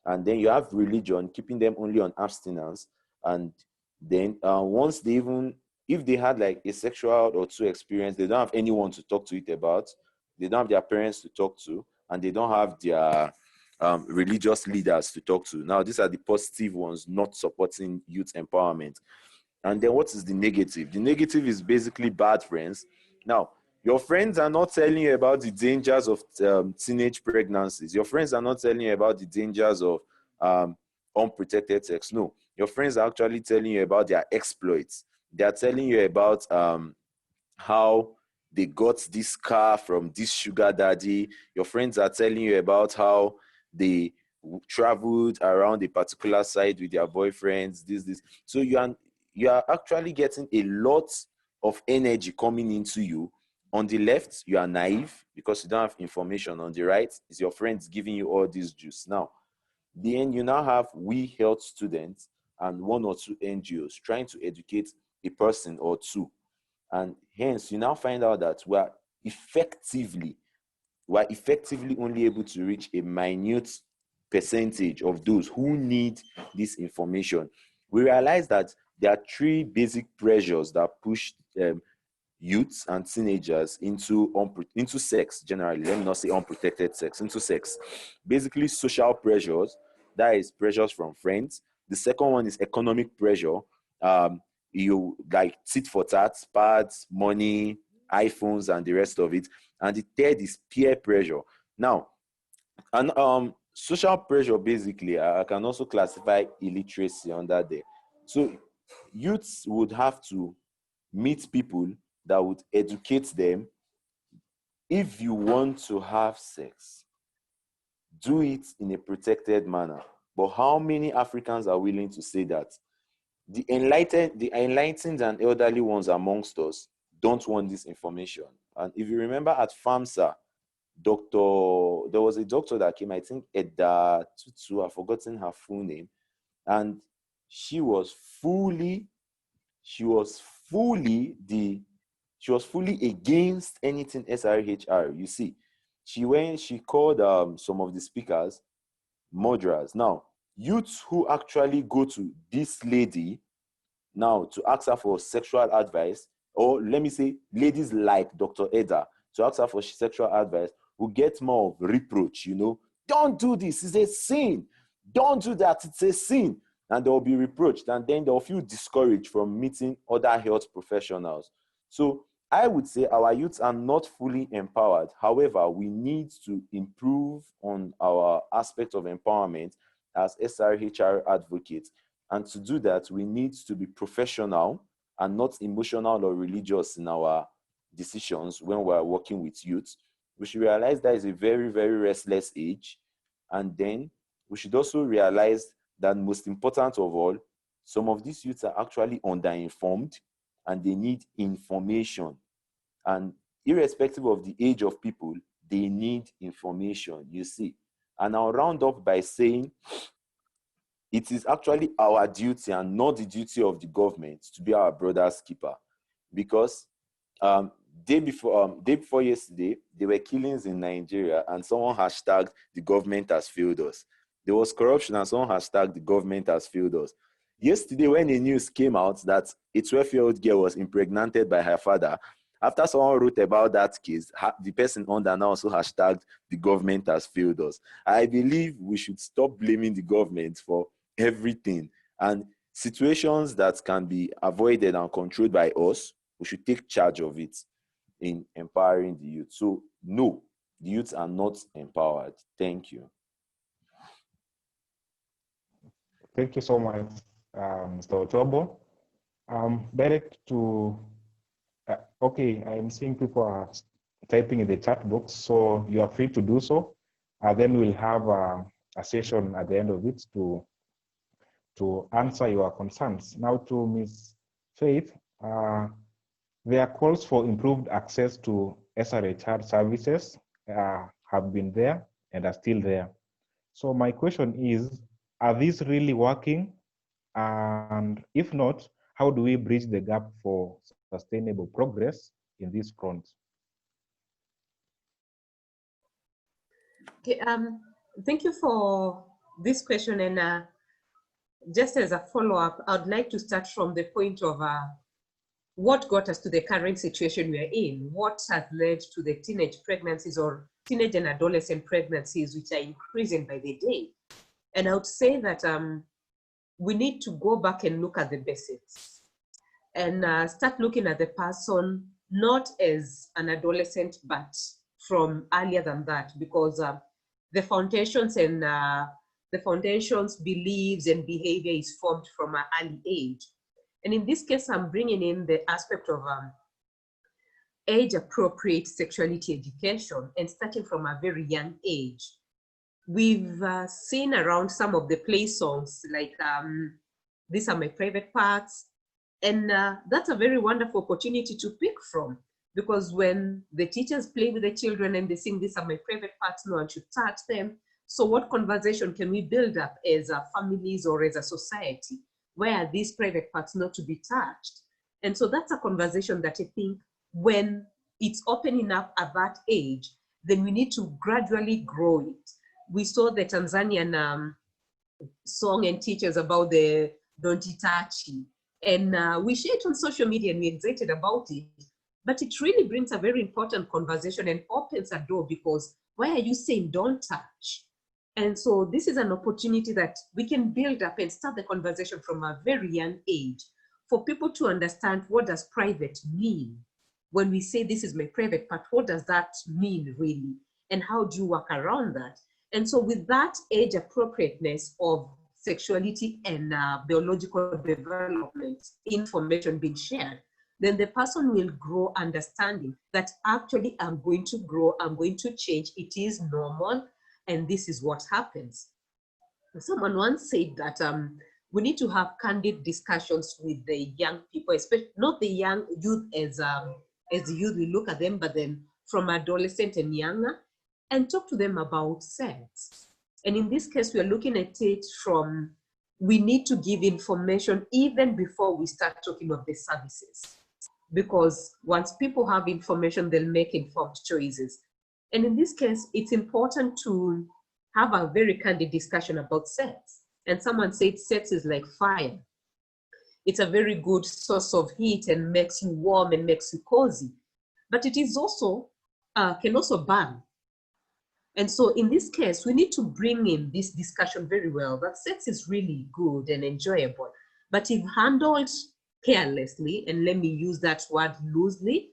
And then you have religion keeping them only on abstinence. And then once they even, if they had like a sexual or two experience, they don't have anyone to talk to it about. They don't have their parents to talk to, and they don't have their religious leaders to talk to. Now, these are the positive ones not supporting youth empowerment. And then what is the negative? The negative is basically bad friends. Now, your friends are not telling you about the dangers of teenage pregnancies. Your friends are not telling you about the dangers of unprotected sex. No, your friends are actually telling you about their exploits. They are telling you about how they got this car from this sugar daddy. Your friends are telling you about how they traveled around a particular site with their boyfriends, this. So you are actually getting a lot of energy coming into you. On the left, you are naive because you don't have information. On the right, is your friends giving you all this juice. Now, then you now have we health students and one or two NGOs trying to educate a person or two. And hence, you now find out that we're effectively only able to reach a minute percentage of those who need this information. We realize that there are three basic pressures that push youths and teenagers into sex generally. Let me not say unprotected sex, into sex. Basically, social pressures, that is pressures from friends. The second one is economic pressure. You like tit for tat, pads, money, iPhones, and the rest of it. And the third is peer pressure. Now, and social pressure, basically, I can also classify illiteracy under there. So youths would have to meet people that would educate them. If you want to have sex, do it in a protected manner. But how many Africans are willing to say that? The enlightened and elderly ones amongst us don't want this information. And if you remember at FAMSA, there was a doctor that came, I think Edda Tutu, I've forgotten her full name, and she was fully against anything SRHR. You see, she called some of the speakers murderers. Now, youths who actually go to this lady now to ask her for sexual advice, or let me say ladies like Dr. Edda to ask her for sexual advice, will get more of reproach, Don't do this, it's a sin. Don't do that, it's a sin. And they'll be reproached, and then they'll feel discouraged from meeting other health professionals. So I would say our youths are not fully empowered. However, we need to improve on our aspect of empowerment as SRHR advocates. And to do that, we need to be professional and not emotional or religious in our decisions when we're working with youth. We should realize that is a very, very restless age. And then we should also realize that most important of all, some of these youths are actually underinformed and they need information. And irrespective of the age of people, they need information, you see. And I'll round up by saying it is actually our duty and not the duty of the government to be our brother's keeper. Because day before yesterday, there were killings in Nigeria and someone hashtagged the government has failed us. There was corruption and someone hashtagged the government has failed us. Yesterday, when the news came out that a 12-year-old girl was impregnated by her father, after someone wrote about that case, the person under now also hashtagged the government has failed us. I believe we should stop blaming the government for everything And situations that can be avoided and controlled by us, we should take charge of it in empowering the youth. So no, the youths are not empowered. Thank you. Thank you so much, Mr. Otobo. Direct to, okay, I'm seeing people are typing in the chat box, so you are free to do so. Then we'll have a session at the end of it to answer your concerns. Now to Ms. Faith, there are calls for improved access to SRHR services have been there and are still there. So my question is, are these really working? And if not, how do we bridge the gap for sustainable progress in this front? Okay, thank you for this question. And just as a follow-up, I'd like to start from the point of what got us to the current situation we're in. What has led to the teenage pregnancies or teenage and adolescent pregnancies, which are increasing by the day? And I would say that we need to go back and look at the basics and start looking at the person not as an adolescent, but from earlier than that, because the foundations and the foundations, beliefs, and behavior is formed from an early age. And in this case, I'm bringing in the aspect of age-appropriate sexuality education and starting from a very young age. We've seen around some of the play songs like These Are My Private Parts, and that's a very wonderful opportunity to pick from, because when the teachers play with the children and they sing These Are My Private Parts, no one should touch them. So what conversation can we build up as families or as a society? Where are these private parts not to be touched? And so that's a conversation that I think when it's opening up at that age, then we need to gradually grow it. We saw the Tanzanian song and teachers about the Don't Itachi, and we share it on social media and we're excited about it. But it really brings a very important conversation and opens a door, because why are you saying don't touch? And so this is an opportunity that we can build up and start the conversation from a very young age for people to understand, what does private mean? When we say this is my private part, what does that mean really? And how do you work around that? And so with that age appropriateness of sexuality and biological development information being shared, then the person will grow understanding that actually I'm going to grow, I'm going to change, it is normal, and this is what happens. Someone once said that we need to have candid discussions with the young people, especially not the young youth as the youth, we look at them, but then from adolescent and younger, and talk to them about sex. And in this case, we are looking at it from, we need to give information even before we start talking of the services. Because once people have information, they'll make informed choices. And in this case, it's important to have a very candid discussion about sex. And someone said sex is like fire. It's a very good source of heat and makes you warm and makes you cozy. But it is also, can also burn. And so in this case, we need to bring in this discussion very well, that sex is really good and enjoyable. But if handled carelessly, and let me use that word loosely,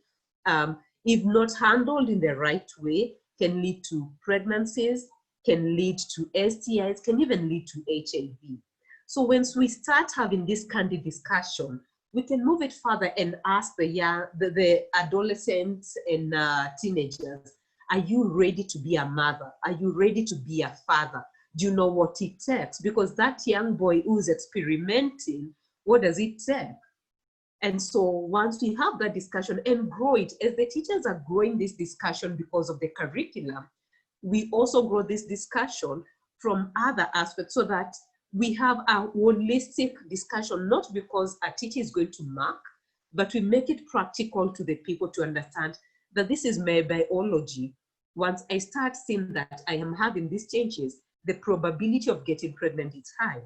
if not handled in the right way, can lead to pregnancies, can lead to STIs, can even lead to HIV. So once we start having this candid discussion, we can move it further and ask the adolescents and teenagers, are you ready to be a mother? Are you ready to be a father? Do you know what it takes? Because that young boy who's experimenting, what does it take? And so once we have that discussion and grow it, as the teachers are growing this discussion because of the curriculum, we also grow this discussion from other aspects so that we have a holistic discussion, not because a teacher is going to mark, but we make it practical to the people to understand that this is my biology. Once I start seeing that I am having these changes, the probability of getting pregnant is high.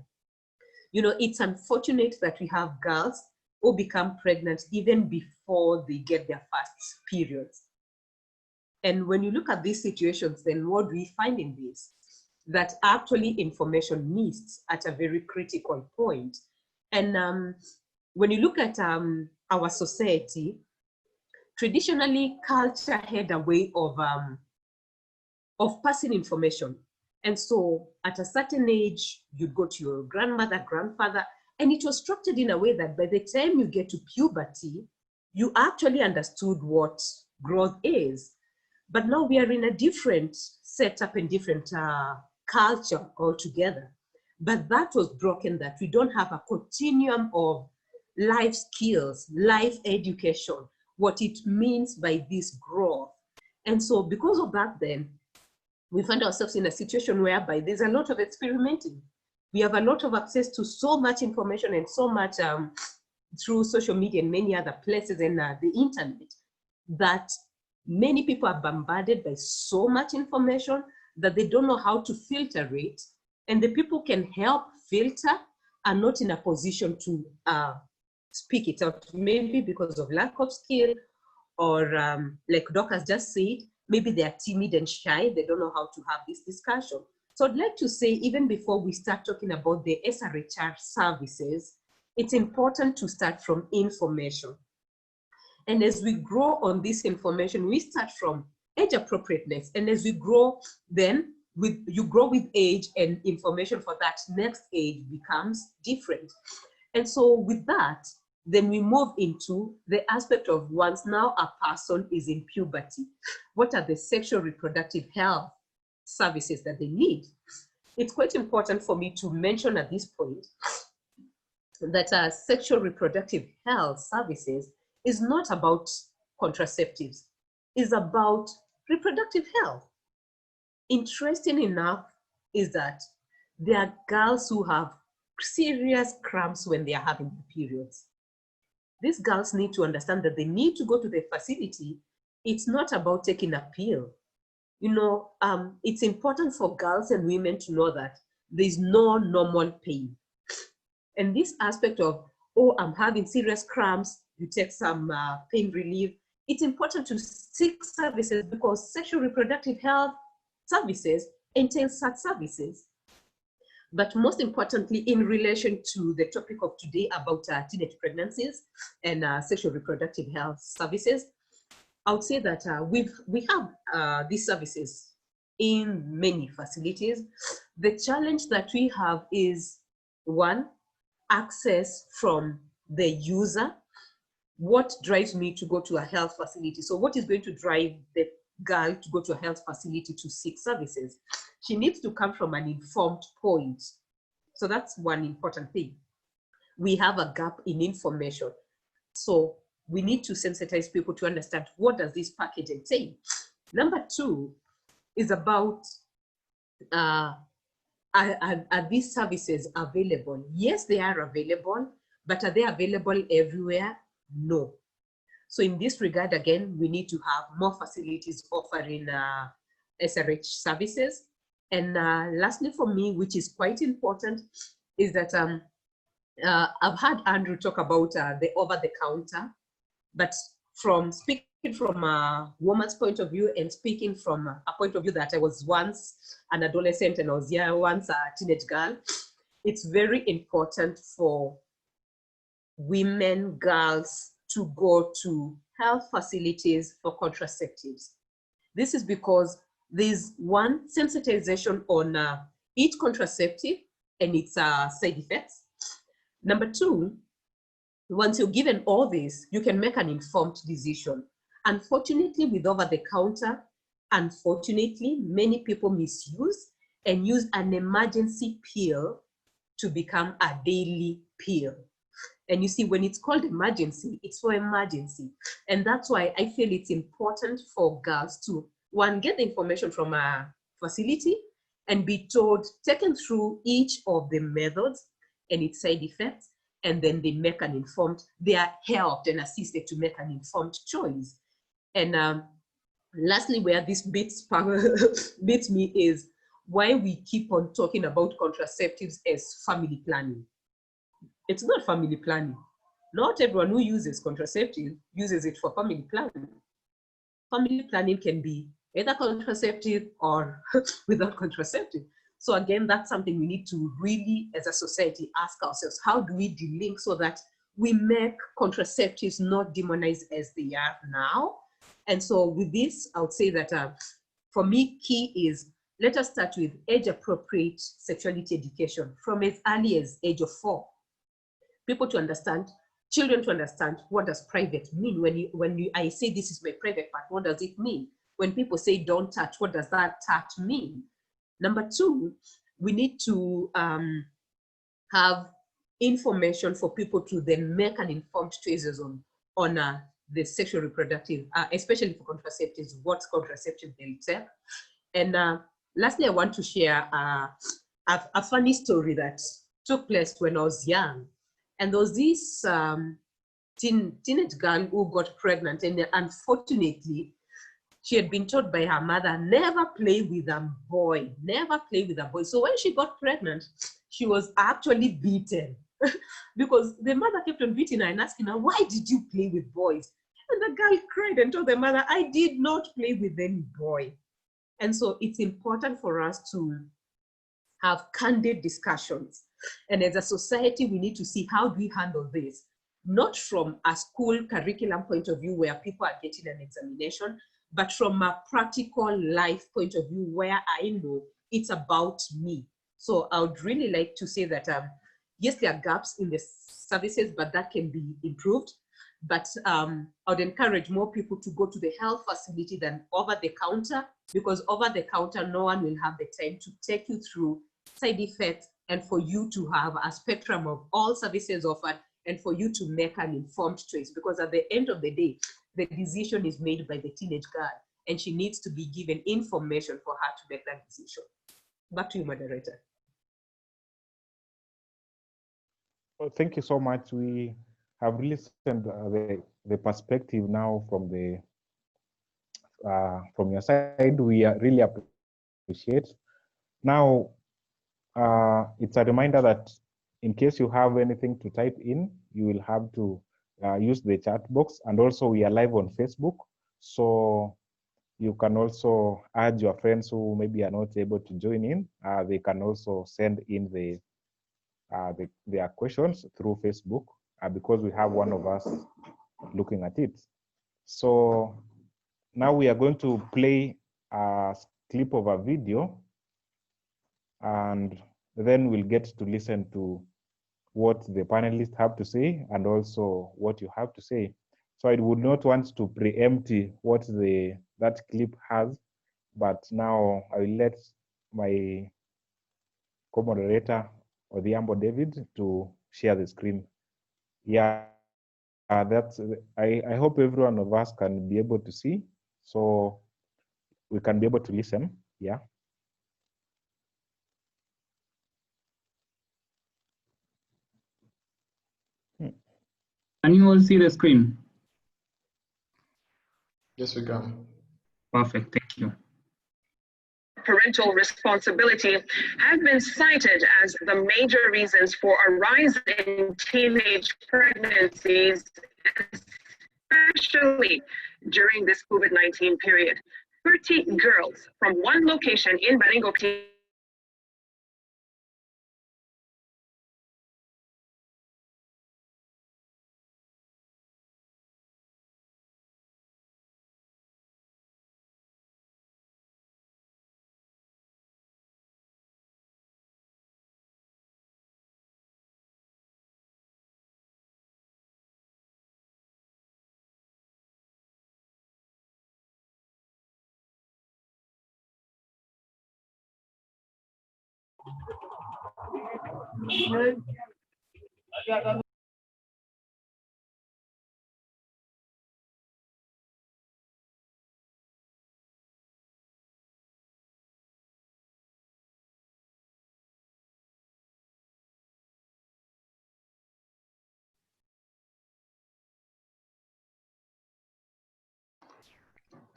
You know, it's unfortunate that we have girls who become pregnant even before they get their first periods. And when you look at these situations, then what do we find in this? that actually information missed at a very critical point. And when you look at our society, traditionally culture had a way of passing information. And so at a certain age, you'd go to your grandmother, grandfather, and it was structured in a way that by the time you get to puberty, you actually understood what growth is. But now we are in a different setup and different culture altogether. But that was broken, that we don't have a continuum of life skills, life education, what it means by this growth. And so because of that, then we find ourselves in a situation whereby there's a lot of experimenting. We have a lot of access to so much information and so much through social media and many other places and the internet, that many people are bombarded by so much information that they don't know how to filter it. And the people can help filter are not in a position to speak it out, maybe because of lack of skill, or like Doc has just said, maybe they are timid and shy. They don't know how to have this discussion. So I'd like to say, even before we start talking about the SRHR services, it's important to start from information. And as we grow on this information, we start from age appropriateness. And as we grow, then you grow with age, and information for that next age becomes different. And so with that, then we move into the aspect of, once now a person is in puberty, what are the sexual reproductive health services that they need? It's quite important for me to mention at this point that sexual reproductive health services is not about contraceptives, it's about reproductive health. Interesting enough is that there are girls who have serious cramps when they are having the periods. These girls need to understand that they need to go to the facility. It's not about taking a pill. You know, it's important for girls and women to know that there's no normal pain. And this aspect of, oh, I'm having serious cramps, you take some pain relief. It's important to seek services, because sexual reproductive health services entail such services. But most importantly, in relation to the topic of today about teenage pregnancies and sexual reproductive health services, I would say that we have these services in many facilities. The challenge that we have is, one, access from the user. What drives me to go to a health facility? So what is going to drive the girl to go to a health facility to seek services? She needs to come from an informed point. So that's one important thing. We have a gap in information. So we need to sensitize people to understand, what does this package entail? Number two is about, are these services available? Yes, they are available, but are they available everywhere? No. So in this regard, again, we need to have more facilities offering SRH services. And lastly, for me, which is quite important, is that I've had Andrew talk about the over-the-counter, but from speaking from a woman's point of view and speaking from a point of view that I was once an adolescent and I was once a teenage girl, it's very important for women, girls, to go to health facilities for contraceptives. This is because there's one, sensitization on each contraceptive and its side effects. Number two, once you're given all this, you can make an informed decision. Unfortunately, with over-the-counter, unfortunately, many people misuse and use an emergency pill to become a daily pill. And you see, when it's called emergency, it's for emergency. And that's why I feel it's important for girls to, one, get the information from a facility and be told, taken through each of the methods and its side effects, and then they make an informed, they are helped and assisted to make an informed choice. And lastly, where this beats me is why we keep on talking about contraceptives as family planning. It's not family planning. Not everyone who uses contraceptive uses it for family planning. Family planning can be either contraceptive or without contraceptive. So again, that's something we need to really, as a society, ask ourselves, how do we de-link so that we make contraceptives not demonized as they are now? And so with this, I would say that for me, key is, let us start with age-appropriate sexuality education from as early as age of 4. People to understand, children to understand, what does private mean? I say this is my private part, what does it mean? When people say don't touch, what does that touch mean? Number 2, we need to have information for people to then make an informed choices on the sexual reproductive, especially for contraceptives, what contraceptive they'll take. And lastly, I want to share a funny story that took place when I was young. And there was this teenage girl who got pregnant, and unfortunately, she had been told by her mother, never play with a boy, never play with a boy. So when she got pregnant, she was actually beaten because the mother kept on beating her and asking her, why did you play with boys? And the girl cried and told the mother, I did not play with any boy. And so it's important for us to have candid discussions. And as a society, we need to see how do we handle this, not from a school curriculum point of view where people are getting an examination, but from a practical life point of view where I know it's about me. So I would really like to say that, yes, there are gaps in the services, but that can be improved. But I would encourage more people to go to the health facility than over the counter, because over the counter, no one will have the time to take you through side effects and for you to have a spectrum of all services offered and for you to make an informed choice. Because at the end of the day, the decision is made by the teenage girl and she needs to be given information for her to make that decision. Back to you, moderator. Well, thank you so much. We have listened the perspective now from the from your side. We really appreciate. Now, it's a reminder that in case you have anything to type in, you will have to use the chat box. And also we are live on Facebook. So you can also add your friends who maybe are not able to join in. They can also send in their questions through Facebook because we have one of us looking at it. So now we are going to play a clip of a video, and then we'll get to listen to what the panelists have to say and also what you have to say. So I would not want to preempt what that clip has, but now I will let my co-moderator Odhiambo David to share the screen. Yeah, I hope every one of us can be able to see, so we can be able to listen. Yeah. Can you all see the screen? Yes, we can. Perfect, thank you. Parental responsibility have been cited as the major reasons for a rise in teenage pregnancies, especially during this COVID-19 period. 30 girls from one location in Baringo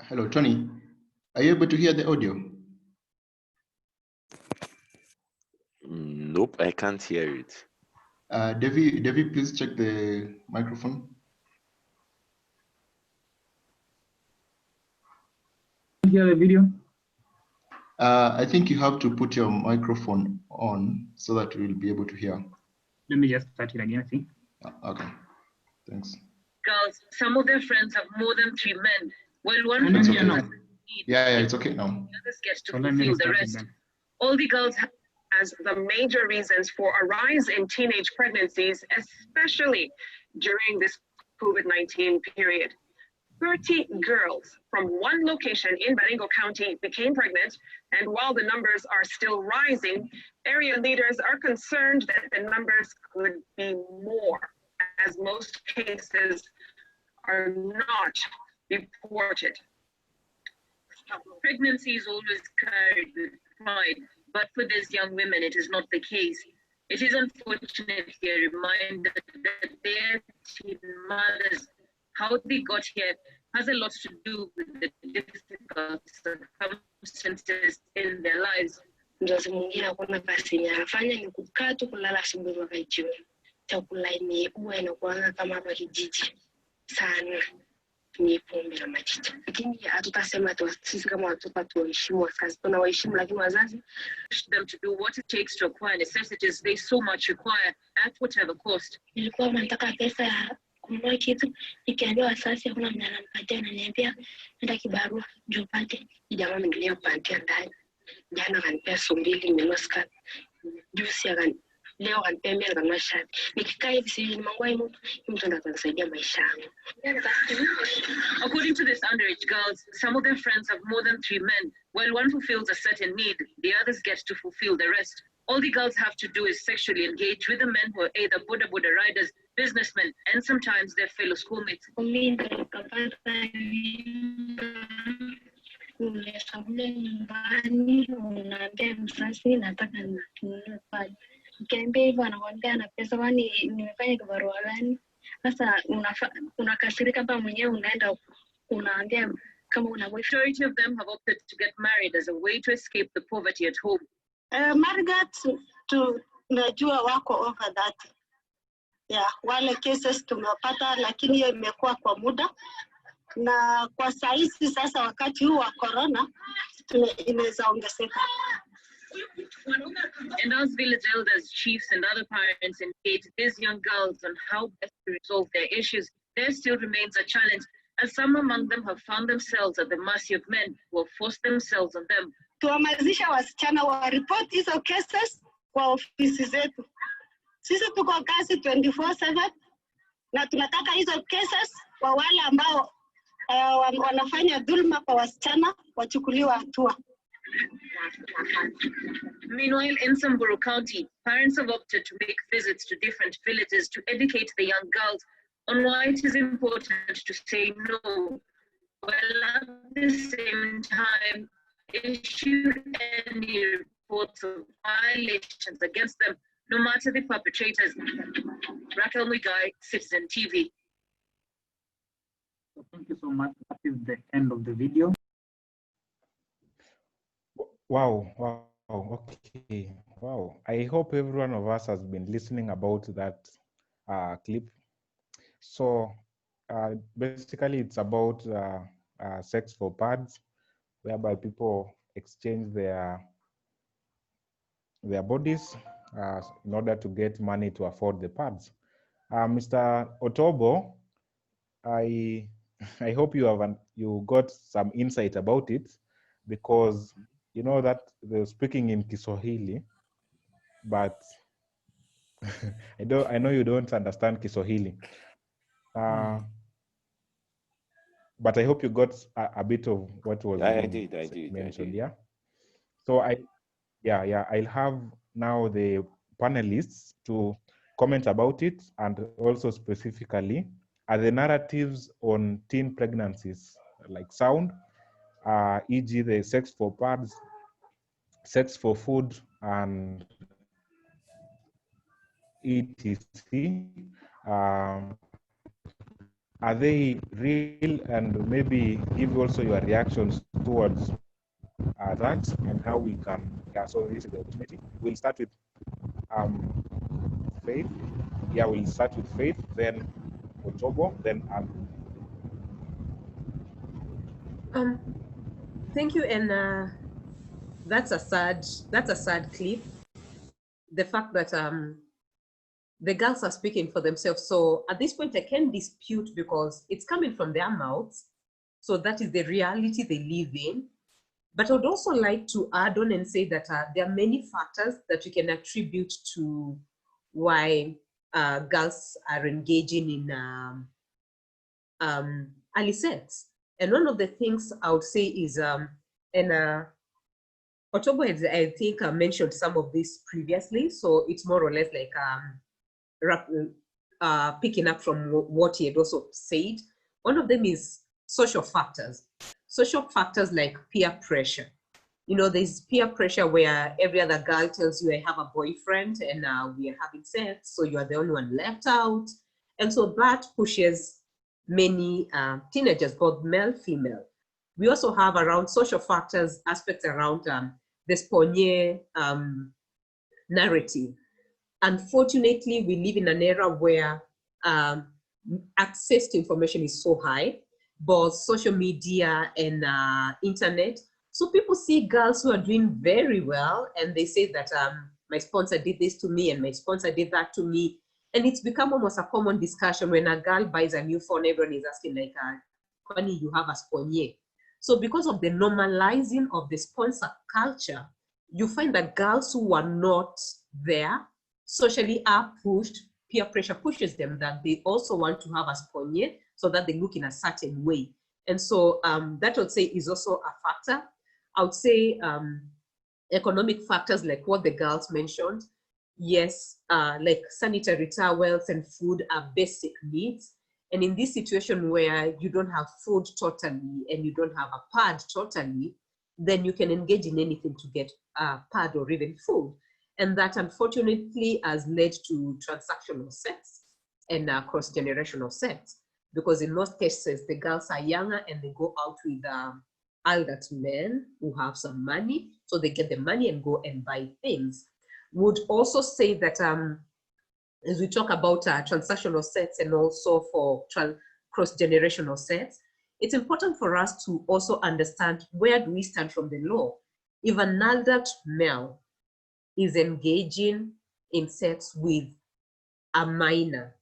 Hello, Tony. Are you able to hear the audio? Nope, I can't hear it. Devi, please check the microphone. Hear the video? I think you have to put your microphone on so that we'll be able to hear. Let me just start it again, I think. Okay, thanks. Girls, some of their friends have more than 3 men. Well, one Can you It's hear okay. now? Yeah, it's okay now. others get to So let me fulfill the restart it rest. then. All the girls have as the major reasons for a rise in teenage pregnancies, especially during this COVID-19 period. 30 girls from one location in Baringo County became pregnant, and while the numbers are still rising, area leaders are concerned that the numbers could be more, as most cases are not reported. Pregnancy is always carried with pride, but for these young women, it is not the case. It is unfortunately a reminder that their teen mothers, how they got here, has a lot to do with the difficult circumstances in their lives. Mzazi mwingine hakuna kazi yenye anafanya, ni kukaa tu kulala asubuhi mpaka jioni. Chakula yenye huwa inakuanga kama hapa kijiji sana ni pombe na machicha, lakini hatutasema tu sisi kama watoto tuwaheshimu wazazi, tunawaheshimu, lakini wazazi them to do what it takes to acquire necessities they so much require at whatever cost. nilikuwa nataka pesa ya kununua kitu, nikiambia wazazi hakuna mwenye anampatia, ananiambia nenda kibarua ndio upate. Jamaa mwingine kupatia ndani, jana kanipea 2 nimenunua skati, juzi leo kanipea 100 nikanunua shati. Nikikaa hivi sisi nimangwai mtu ndo atanisaidia maisha yangu. According to this underage girls, some of their friends have more than 3 men. While one fulfills a certain need, the others get to fulfill the rest. All the girls have to do is sexually engage with the men who are either boda riders, businessmen, and sometimes their fellow schoolmates. Unasabule nyumbani, unaambia mzazi nataka ninunue pale. Ukiambia hivyo anakuambia na pesa, kwani nimefanya kibarua gani? Sasa unakasirika kama mwenyewe, unaenda unaambia kama una boyfriend. Majority of them have opted to get married as a way to escape the poverty at home. Margaret, tunajua wako over that. Yeah, wale cases tumepata, lakini hiyo imekuwa kwa muda. Na kwa saizi sasa wakati huu wa corona inaweza ongezeka. And as village elders, chiefs, and other parents engage these young girls on how best to resolve their issues, there still remains a challenge, as some among them have found themselves at the mercy of men who have forced themselves on them. Tuhamasisha wasichana wa report hizo cases kwa ofisi zetu. Sisi tuko kazi 24/7 na tunataka hizo cases kwa wale ambao wanafanya dhulma kwa wasichana wachukuliwa hatua. Meanwhile, in Samburu County, parents have opted to make visits to different villages to educate the young girls on why it is important to say no, while at the same time issue any reports of violations against them, no matter the perpetrators. Ryculture, Citizen TV. Thank you so much. That is the end of the video. Wow, okay, wow. I hope every one of us has been listening about that clip. So basically it's about sex for pads, whereby people exchange their bodies in order to get money to afford the pads. Mr. Otobo, I hope you got some insight about it, because you know that they're speaking in Kiswahili, but I know you don't understand Kiswahili. But I hope you got a bit of what was mentioned. Yeah. So I'll have now the panelists to comment about it, and also specifically are the narratives on teen pregnancies like sound, e.g. the sex for pads, sex for food, and etc. Are they real? And maybe give also your reactions towards that, and how we can. Yeah, so this is the opportunity. We'll start with Faith. Yeah, we'll start with Faith, then Otobo, then Thank you, and that's a sad clip. The fact that the girls are speaking for themselves. So at this point, I can't dispute because it's coming from their mouths. So that is the reality they live in. But I would also like to add on and say that there are many factors that you can attribute to why girls are engaging in early sex. And one of the things I would say is, Otobo has, I think, mentioned some of this previously. So it's more or less like picking up from what he had also said. One of them is social factors. Social factors like peer pressure. You know, there's peer pressure where every other girl tells you I have a boyfriend and we are having sex, so you are the only one left out. And so that pushes many teenagers, both male, female. We also have around social factors, aspects around the Sponye narrative. Unfortunately, we live in an era where access to information is so high, both social media and internet. So people see girls who are doing very well and they say that my sponsor did this to me and my sponsor did that to me. And it's become almost a common discussion when a girl buys a new phone, everyone is asking like, funny, you have a Sponye. So because of the normalizing of the sponsor culture, you find that girls who are not there socially are pushed, peer pressure pushes them that they also want to have a Sponye so that they look in a certain way. And so that I would say is also a factor. I would say economic factors like what the girls mentioned. Yes, like sanitary towels and food are basic needs. And in this situation where you don't have food totally and you don't have a pad totally, then you can engage in anything to get a pad or even food. And that unfortunately has led to transactional sex and cross-generational sex. Because in most cases, the girls are younger and they go out with adult men who have some money. So they get the money and go and buy things. Would also say that as we talk about transactional sex and also for cross-generational sex, it's important for us to also understand where do we stand from the law. If an adult male is engaging in sex with a minor,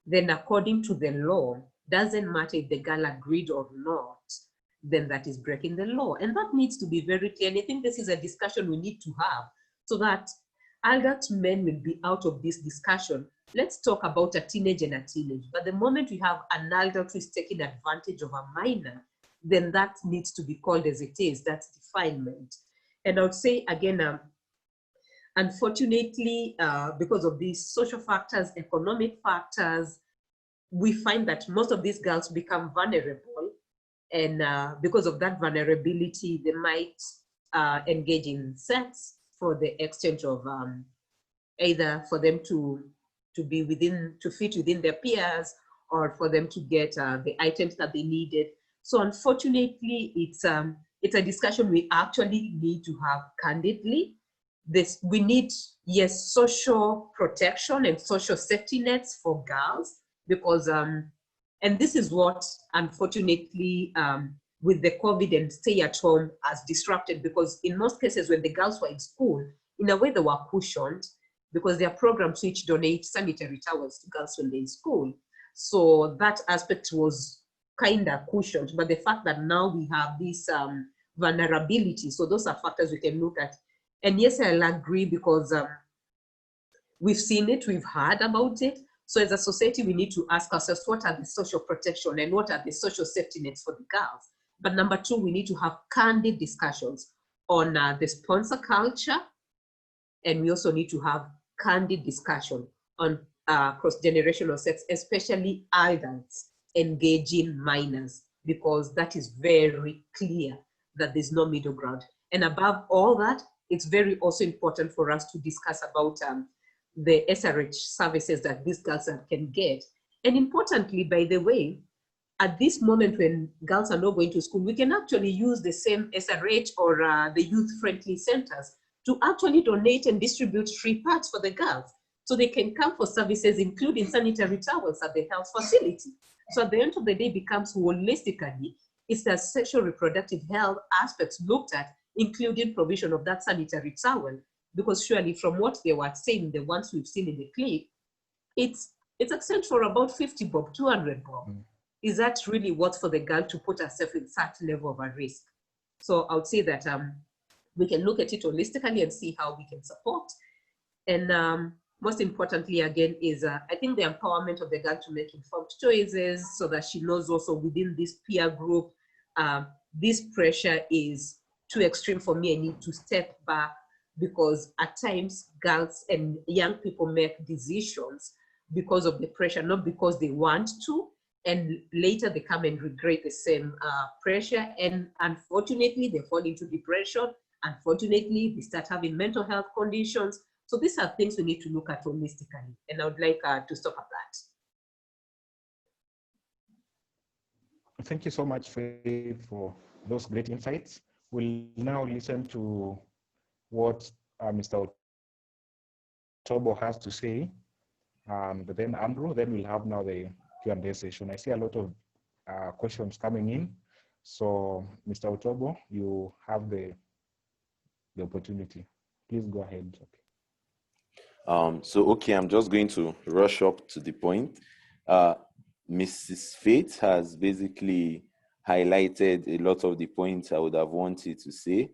then according to the law, doesn't matter if the girl agreed or not, then that is breaking the law. And that needs to be very clear. And I think this is a discussion we need to have so that adult men will be out of this discussion. Let's talk about a teenage and a teenage. But the moment we have an adult who is taking advantage of a minor, then that needs to be called as it is. That's defilement. And I would say again, unfortunately, because of these social factors, economic factors, we find that most of these girls become vulnerable. And because of that vulnerability, they might engage in sex for the exchange of either for them to be within, to fit within their peers, or for them to get the items that they needed. So unfortunately, it's a discussion we actually need to have candidly. We need, yes, social protection and social safety nets for girls, because, and this is what, unfortunately, with the COVID and stay at home has disrupted, because in most cases when the girls were in school, in a way they were cushioned, because there are programs which donate sanitary towels to girls when they're in school. So that aspect was kind of cushioned, but the fact that now we have this vulnerability, so those are factors we can look at. And yes, I'll agree, because we've seen it, we've heard about it. So as a society, we need to ask ourselves, what are the social protection and what are the social safety nets for the girls? But number two, we need to have candid discussions on the sponsor culture. And we also need to have candid discussion on cross-generational sex, especially adults engaging minors, because that is very clear that there's no middle ground. And above all that, it's very also important for us to discuss about the SRH services that these girls can get. And importantly, by the way, at this moment when girls are not going to school, we can actually use the same SRH or the youth-friendly centers to actually donate and distribute free pads for the girls. So they can come for services, including sanitary towels at the health facility. So at the end of the day, becomes holistically, it's the sexual reproductive health aspects looked at including provision of that sanitary towel, because surely from what they were saying, the ones we've seen in the clip, it's except for about 50 bob, 200 bob. Is that really worth for the girl to put herself in such level of a risk? So I would say that we can look at it holistically and see how we can support. And most importantly, again, is I think the empowerment of the girl to make informed choices so that she knows also within this peer group, this pressure is too extreme for me. I need to step back, because at times girls and young people make decisions because of the pressure, not because they want to. And later they come and regret the same pressure. And unfortunately, they fall into depression. Unfortunately, they start having mental health conditions. So these are things we need to look at holistically. And I would like to stop at that. Thank you so much, Faye, for those great insights. We'll now listen to what Mr. Otobo has to say. But then Andrew, then we'll have now the Q&A session. I see a lot of questions coming in. So Mr. Otobo, you have the opportunity. Please go ahead. Okay, I'm just going to rush up to the point. Mrs. Faith has basically highlighted a lot of the points I would have wanted to say,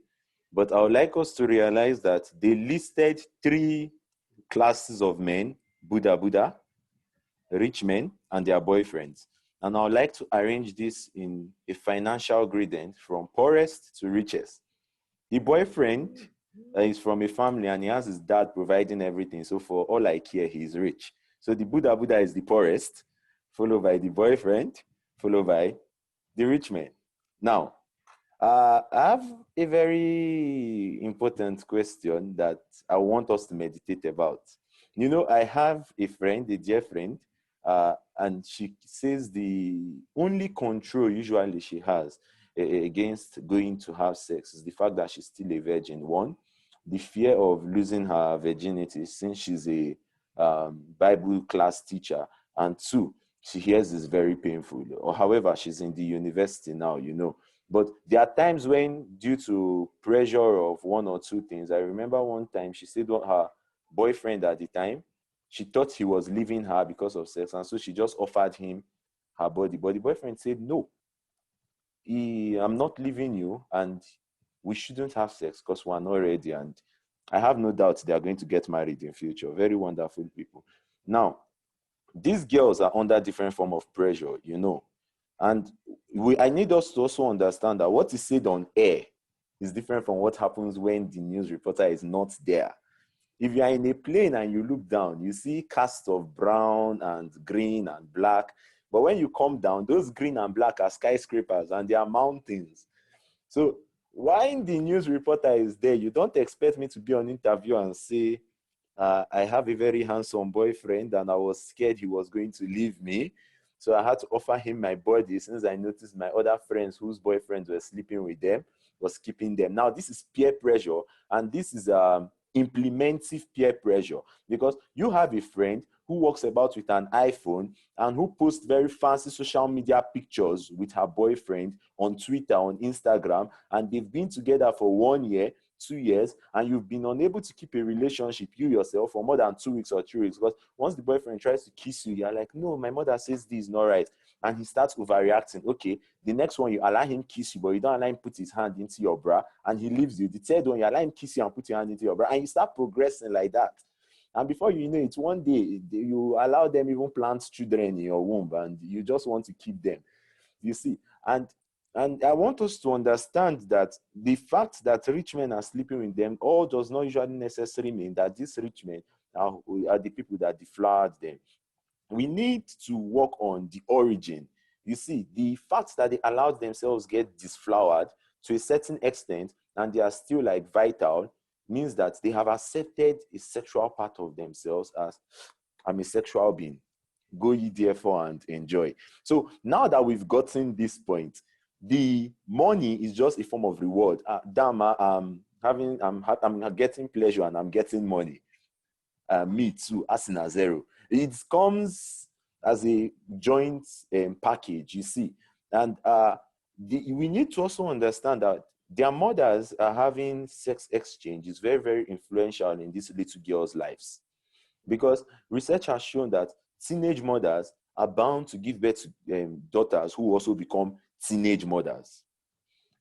but I would like us to realize that they listed 3 classes of men: Buddha, rich men, and their boyfriends. And I would like to arrange this in a financial gradient from poorest to richest. The boyfriend is from a family and he has his dad providing everything. So for all I care, he's rich. So the Buddha is the poorest, followed by the boyfriend, followed by the rich man. Now, I have a very important question that I want us to meditate about. You know, I have a friend, a dear friend, and she says the only control usually she has against going to have sex is the fact that she's still a virgin. 1, the fear of losing her virginity since she's a Bible class teacher, and 2, she hears it's very painful. Or however, she's in the university now, you know. But there are times when, due to pressure of 1 or 2 things, I remember one time she said her boyfriend at the time, she thought he was leaving her because of sex, and so she just offered him her body. But the boyfriend said, no, I'm not leaving you, and we shouldn't have sex because we're not ready. And I have no doubt they are going to get married in future. Very wonderful people. Now, these girls are under different form of pressure, you know. And I need us to also understand that what is said on air is different from what happens when the news reporter is not there. If you are in a plane and you look down, you see casts of brown and green and black. But when you come down, those green and black are skyscrapers and they are mountains. So when the news reporter is there, you don't expect me to be on interview and say, I have a very handsome boyfriend and I was scared he was going to leave me. So I had to offer him my body since I noticed my other friends whose boyfriends were sleeping with them was keeping them. Now, this is peer pressure, and this is implementive peer pressure, because you have a friend who walks about with an iPhone and who posts very fancy social media pictures with her boyfriend on Twitter, on Instagram, and they've been together for 1 year, 2 years, and you've been unable to keep a relationship, you yourself, for more than 2 weeks or 3 weeks, because once the boyfriend tries to kiss you, you're like, no, my mother says this is not right, and he starts overreacting. Okay, the next one, you allow him kiss you, but you don't allow him put his hand into your bra, and he leaves you. The third one, you allow him kiss you and put your hand into your bra, and you start progressing like that. And before you know it, one day, you allow them even plant children in your womb, and you just want to keep them, you see. And I want us to understand that the fact that rich men are sleeping with them all does not usually necessarily mean that these rich men are the people that deflowered them. We need to work on the origin. You see, the fact that they allowed themselves get disflowered to a certain extent and they are still like vital means that they have accepted a sexual part of themselves as, I'm a sexual being. Go ye therefore and enjoy. So now that we've gotten this point, the money is just a form of reward. I'm getting pleasure and I'm getting money. Me too, as in a zero. It comes as a joint package, you see. And we need to also understand that their mothers are having sex exchange is very, very influential in these little girls' lives. Because research has shown that teenage mothers are bound to give birth to daughters who also become teenage mothers.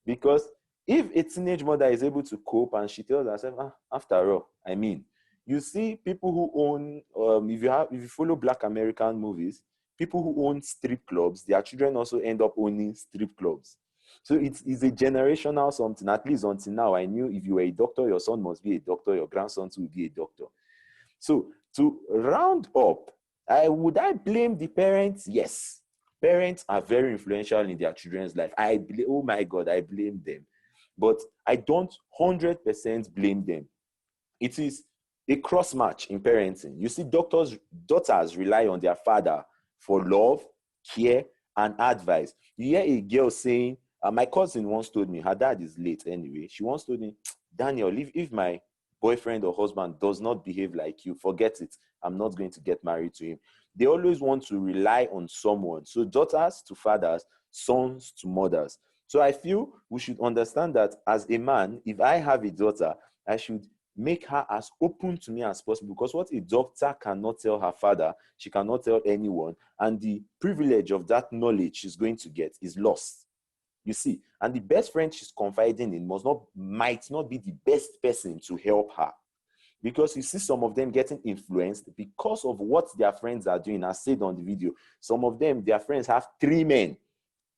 Because if a teenage mother is able to cope and she tells herself, after all, I mean, you see people who own, if you follow Black American movies, people who own strip clubs, their children also end up owning strip clubs. So it's a generational something. At least until now, I knew if you were a doctor, your son must be a doctor, your grandson too will be a doctor. So to round up, would I blame the parents? Yes. Parents are very influential in their children's life. Oh my God, I blame them. But I don't 100% blame them. It is a cross match in parenting. You see, daughters rely on their father for love, care, and advice. You hear a girl saying, my cousin once told me, her dad is late anyway. She once told me, Daniel, if my boyfriend or husband does not behave like you, forget it. I'm not going to get married to him. They always want to rely on someone. So daughters to fathers, sons to mothers. So I feel we should understand that as a man, if I have a daughter, I should make her as open to me as possible, because what a doctor cannot tell her father, she cannot tell anyone, and the privilege of that knowledge she's going to get is lost. You see, and the best friend she's confiding in might not be the best person to help her. Because you see some of them getting influenced because of what their friends are doing. As said on the video, some of them, their friends have 3 men.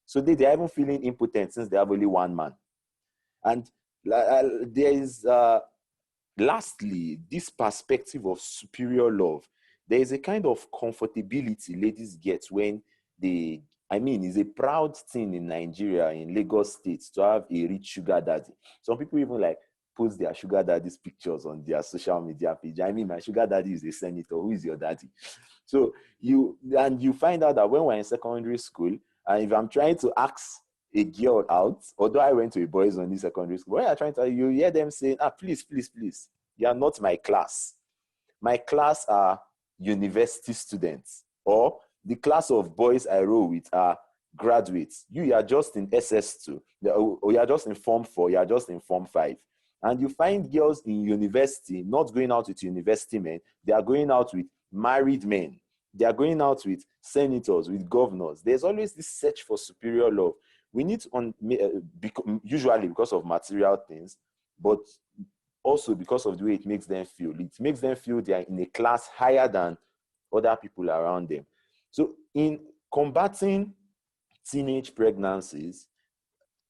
So they're even feeling impotent since they have only 1 man. And there is, lastly, this perspective of superior love. There is a kind of comfortability ladies get when it's a proud thing in Nigeria, in Lagos State, to have a rich sugar daddy. Some people even post their sugar daddy's pictures on their social media page. My sugar daddy is a senator. Who is your daddy? So you find out that when we're in secondary school, and if I'm trying to ask a girl out, although I went to a boys only secondary school, when you're trying to, you hear them saying, please, you are not my class. My class are university students, or the class of boys I roll with are graduates. You are just in SS2, or you are just in Form 4, you are just in Form 5. And you find girls in university not going out with university men, they are going out with married men. They are going out with senators, with governors. There's always this search for superior love. We need to, usually because of material things, but also because of the way it makes them feel. It makes them feel they are in a class higher than other people around them. So in combating teenage pregnancies,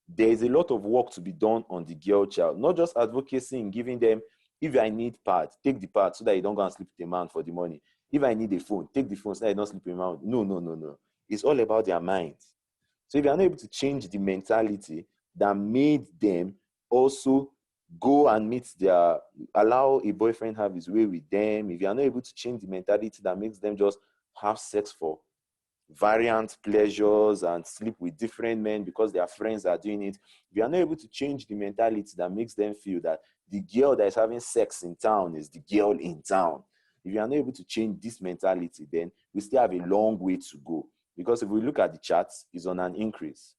there is a lot of work to be done on the girl child, not just advocacy in giving them, if I need pad, take the pad so that you don't go and sleep with a man for the money. If I need a phone, take the phone so that you don't sleep with a man. No. It's all about their minds. So if you're not able to change the mentality that made them also go and allow a boyfriend have his way with them, if you're not able to change the mentality that makes them just have sex for variant pleasures and sleep with different men because their friends are doing it, if you're not able to change the mentality that makes them feel that the girl that is having sex in town is the girl in town, if you're not able to change this mentality, then we still have a long way to go. Because if we look at the charts, it's on an increase.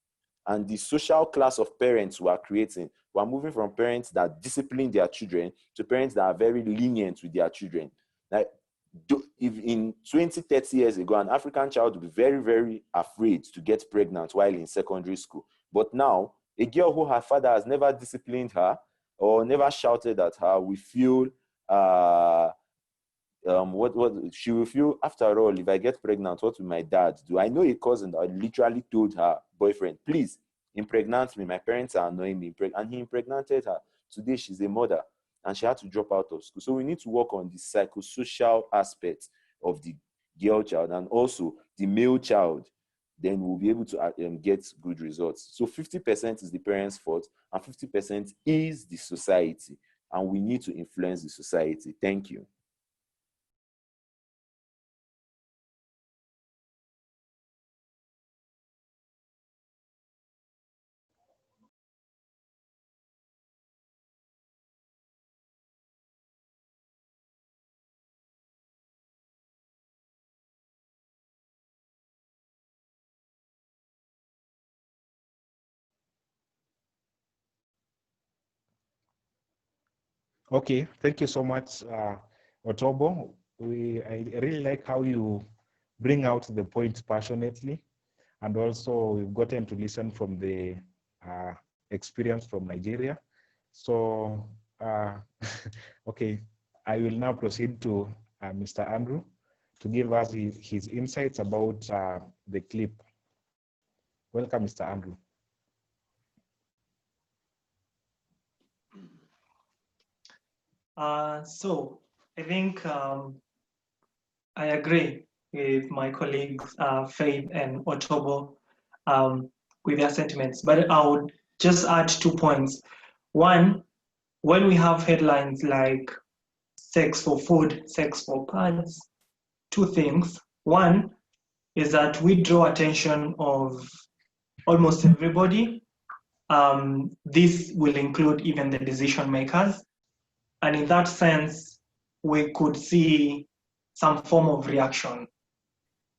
And the social class of parents we are creating, we're moving from parents that discipline their children to parents that are very lenient with their children. Like, if in 20, 30 years ago, an African child would be very, very afraid to get pregnant while in secondary school. But now, a girl who her father has never disciplined her or never shouted at her will feel, what she will feel, after all, if I get pregnant, what will my dad do? I know a cousin that literally told her boyfriend, please, impregnate me. My parents are annoying me. And he impregnated her. Today, she's a mother. And she had to drop out of school. So we need to work on the psychosocial aspect of the girl child and also the male child. Then we'll be able to get good results. So 50% is the parents' fault and 50% is the society. And we need to influence the society. Thank you. Okay, thank you so much, Otobo. I really like how you bring out the points passionately, and also we've gotten to listen from the experience from Nigeria. So, okay, I will now proceed to Mr. Andrew to give us his insights about the clip. Welcome, Mr. Andrew. So I think I agree with my colleagues Faith and Otobo with their sentiments, but I would just add 2 points. One, when we have headlines like sex for food, sex for pads, 2 things. One is that we draw attention of almost everybody. This will include even the decision makers. And in that sense, we could see some form of reaction.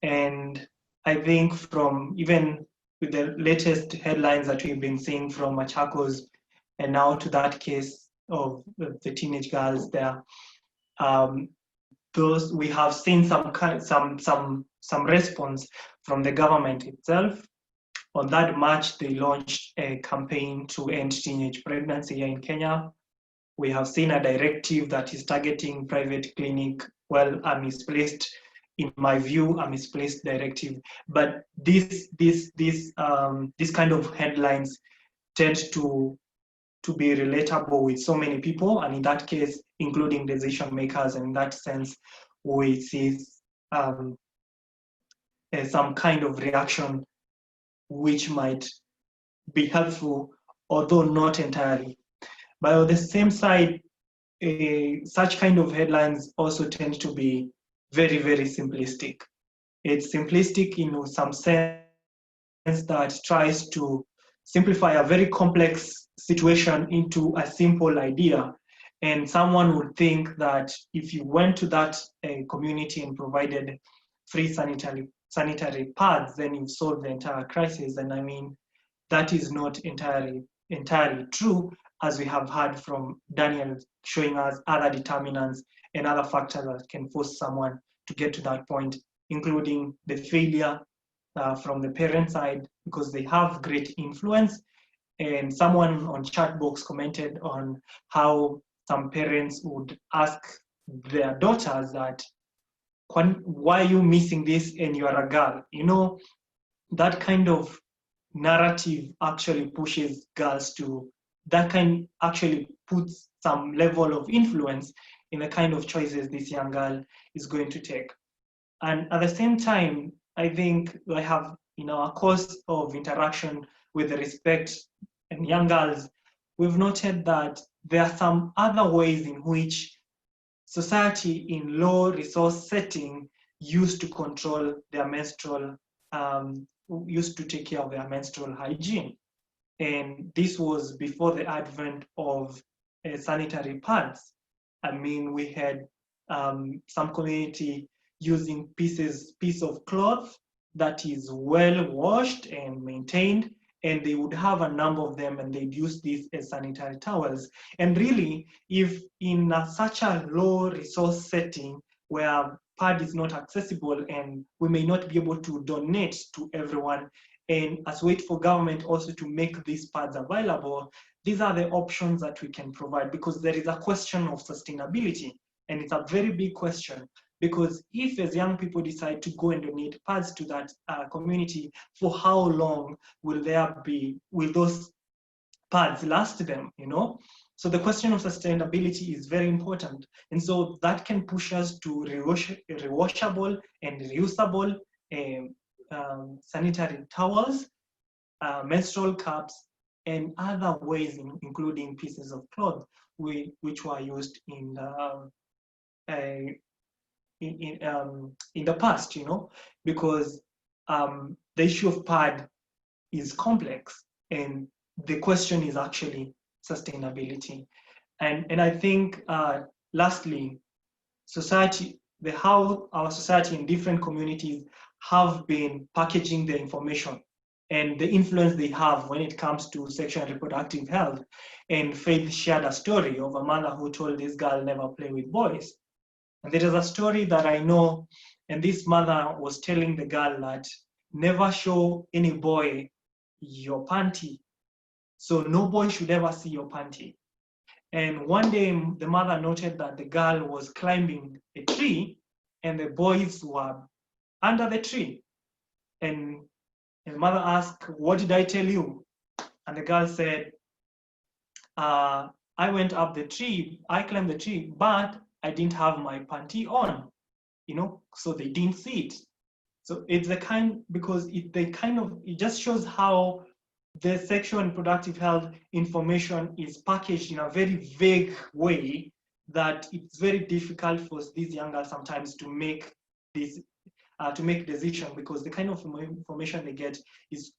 And I think from even with the latest headlines that we've been seeing from Machakos and now to that case of the teenage girls there, those we have seen some response from the government itself. On that March, they launched a campaign to end teenage pregnancy here in Kenya. We have seen a directive that is targeting private clinic. Well, a misplaced, in my view, a misplaced directive. But this kind of headlines tend to be relatable with so many people, and in that case, including decision makers. And in that sense, we see some kind of reaction which might be helpful, although not entirely. But on the same side, such kind of headlines also tend to be very, very simplistic. It's simplistic in some sense that tries to simplify a very complex situation into a simple idea. And someone would think that if you went to that community and provided free sanitary pads, then you've solved the entire crisis. And I mean, that is not entirely true, as we have heard from Daniel showing us other determinants and other factors that can force someone to get to that point, including the failure from the parent side, because they have great influence. And someone on chat box commented on how some parents would ask their daughters that, why are you missing this and you are a girl? You know, that kind of narrative actually pushes girls to, that kind actually puts some level of influence in the kind of choices this young girl is going to take. And at the same time, I think I have, in our course of interaction with the Respect and young girls, we've noted that there are some other ways in which society in low resource setting used to control their menstrual, used to take care of their menstrual hygiene. And this was before the advent of sanitary pads. I mean, we had some community using piece of cloth that is well washed and maintained, and they would have a number of them and they'd use these as sanitary towels. And really, if in such a low resource setting where pad is not accessible and we may not be able to donate to everyone, and as wait for government also to make these pads available, these are the options that we can provide, because there is a question of sustainability, and it's a very big question. Because if as young people decide to go and donate pads to that community, for how long will those pads last them, you know? So the question of sustainability is very important. And so that can push us to rewashable and reusable sanitary towels, menstrual cups, and other ways, including pieces of cloth, which were used in the past, you know, because the issue of pad is complex, and the question is actually sustainability. And I think lastly, society, how our society in different communities have been packaging the information and the influence they have when it comes to sexual and reproductive health. And Faith shared a story of a mother who told this girl never play with boys. And there is a story that I know, and this mother was telling the girl that never show any boy your panty. So no boy should ever see your panty. And one day the mother noted that the girl was climbing a tree and the boys were under the tree. And the mother asked, "What did I tell you?" And the girl said, "I went up the tree, I climbed the tree, but I didn't have my panty on, so they didn't see it." So it's the kind, because it just shows how the sexual and reproductive health information is packaged in a very vague way that it's very difficult for these young girls sometimes to make this to make decision, because the kind of information they get is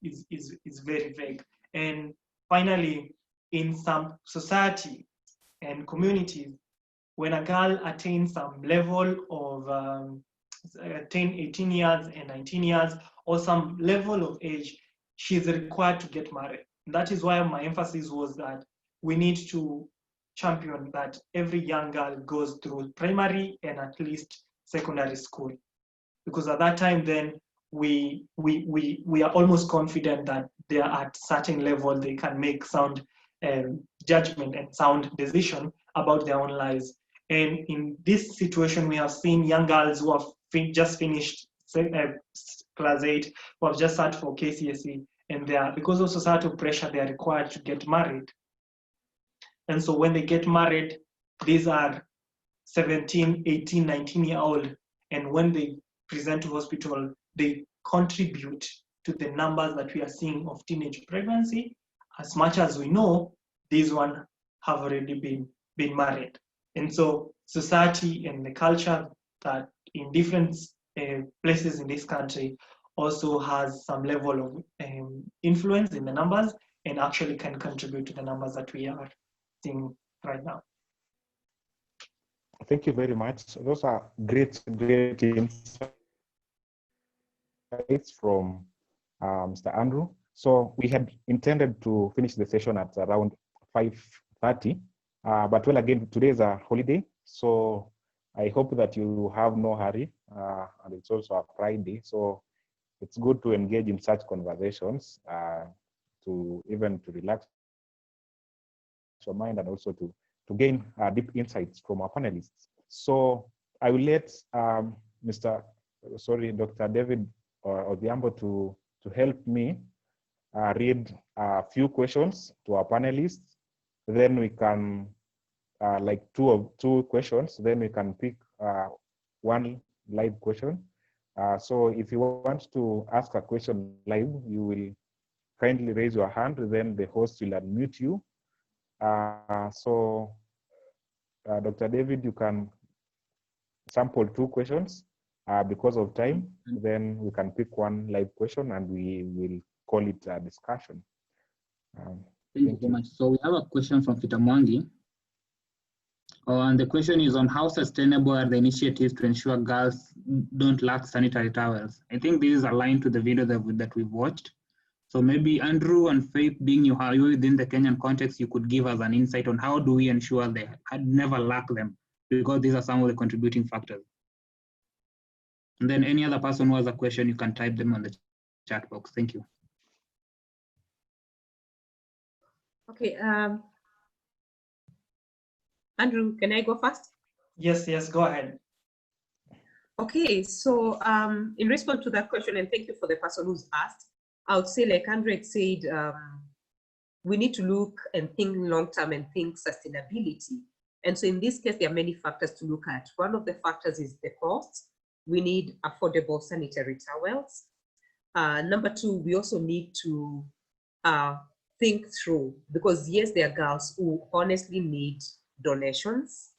very vague. And finally, in some society and communities, when a girl attains some level of 18 years and 19 years, or some level of age, she's required to get married. And that is why my emphasis was that we need to champion that every young girl goes through primary and at least secondary school. Because at that time, then we are almost confident that they are at certain level, they can make sound judgment and sound decision about their own lives. And in this situation, we have seen young girls who have just finished class 8, who have just sat for KCSE, and they are, because of societal pressure, they are required to get married. And so when they get married, these are 17, 18, 19-year-old, and when they present to hospital, they contribute to the numbers that we are seeing of teenage pregnancy. As much as we know, these ones have already been married. And so society and the culture that in different places in this country also has some level of influence in the numbers, and actually can contribute to the numbers that we are seeing right now. Thank you very much. Those are great insights from Mr. Andrew. So we had intended to finish the session at around 5:30, but well, again, today is a holiday, so I hope that you have no hurry, and it's also a Friday, so it's good to engage in such conversations to relax your mind, and also to gain deep insights from our panelists. So I will let Dr. David Odhiambo to help me read a few questions to our panelists. Then we can, like two questions, then we can pick one live question. So if you want to ask a question live, you will kindly raise your hand, then the host will unmute you. Dr. David, you can sample 2 questions because of time. Then we can pick one live question and we will call it a discussion. Thank you so much. So we have a question from Peter Mwangi. And the question is on how sustainable are the initiatives to ensure girls don't lack sanitary towels. I think this is aligned to the video that we've watched. So maybe Andrew and Faith, being you are within the Kenyan context, you could give us an insight on how do we ensure they never lack them, because these are some of the contributing factors. And then any other person who has a question, you can type them on the chat box. Thank you. Okay, Andrew, can I go first? Yes, go ahead. Okay, so in response to that question, and thank you for the person who's asked, I would say, like Andrew had said, we need to look and think long-term and think sustainability. And so in this case, there are many factors to look at. One of the factors is the cost. We need affordable sanitary towels. Number 2, we also need to think through, because yes, there are girls who honestly need donations.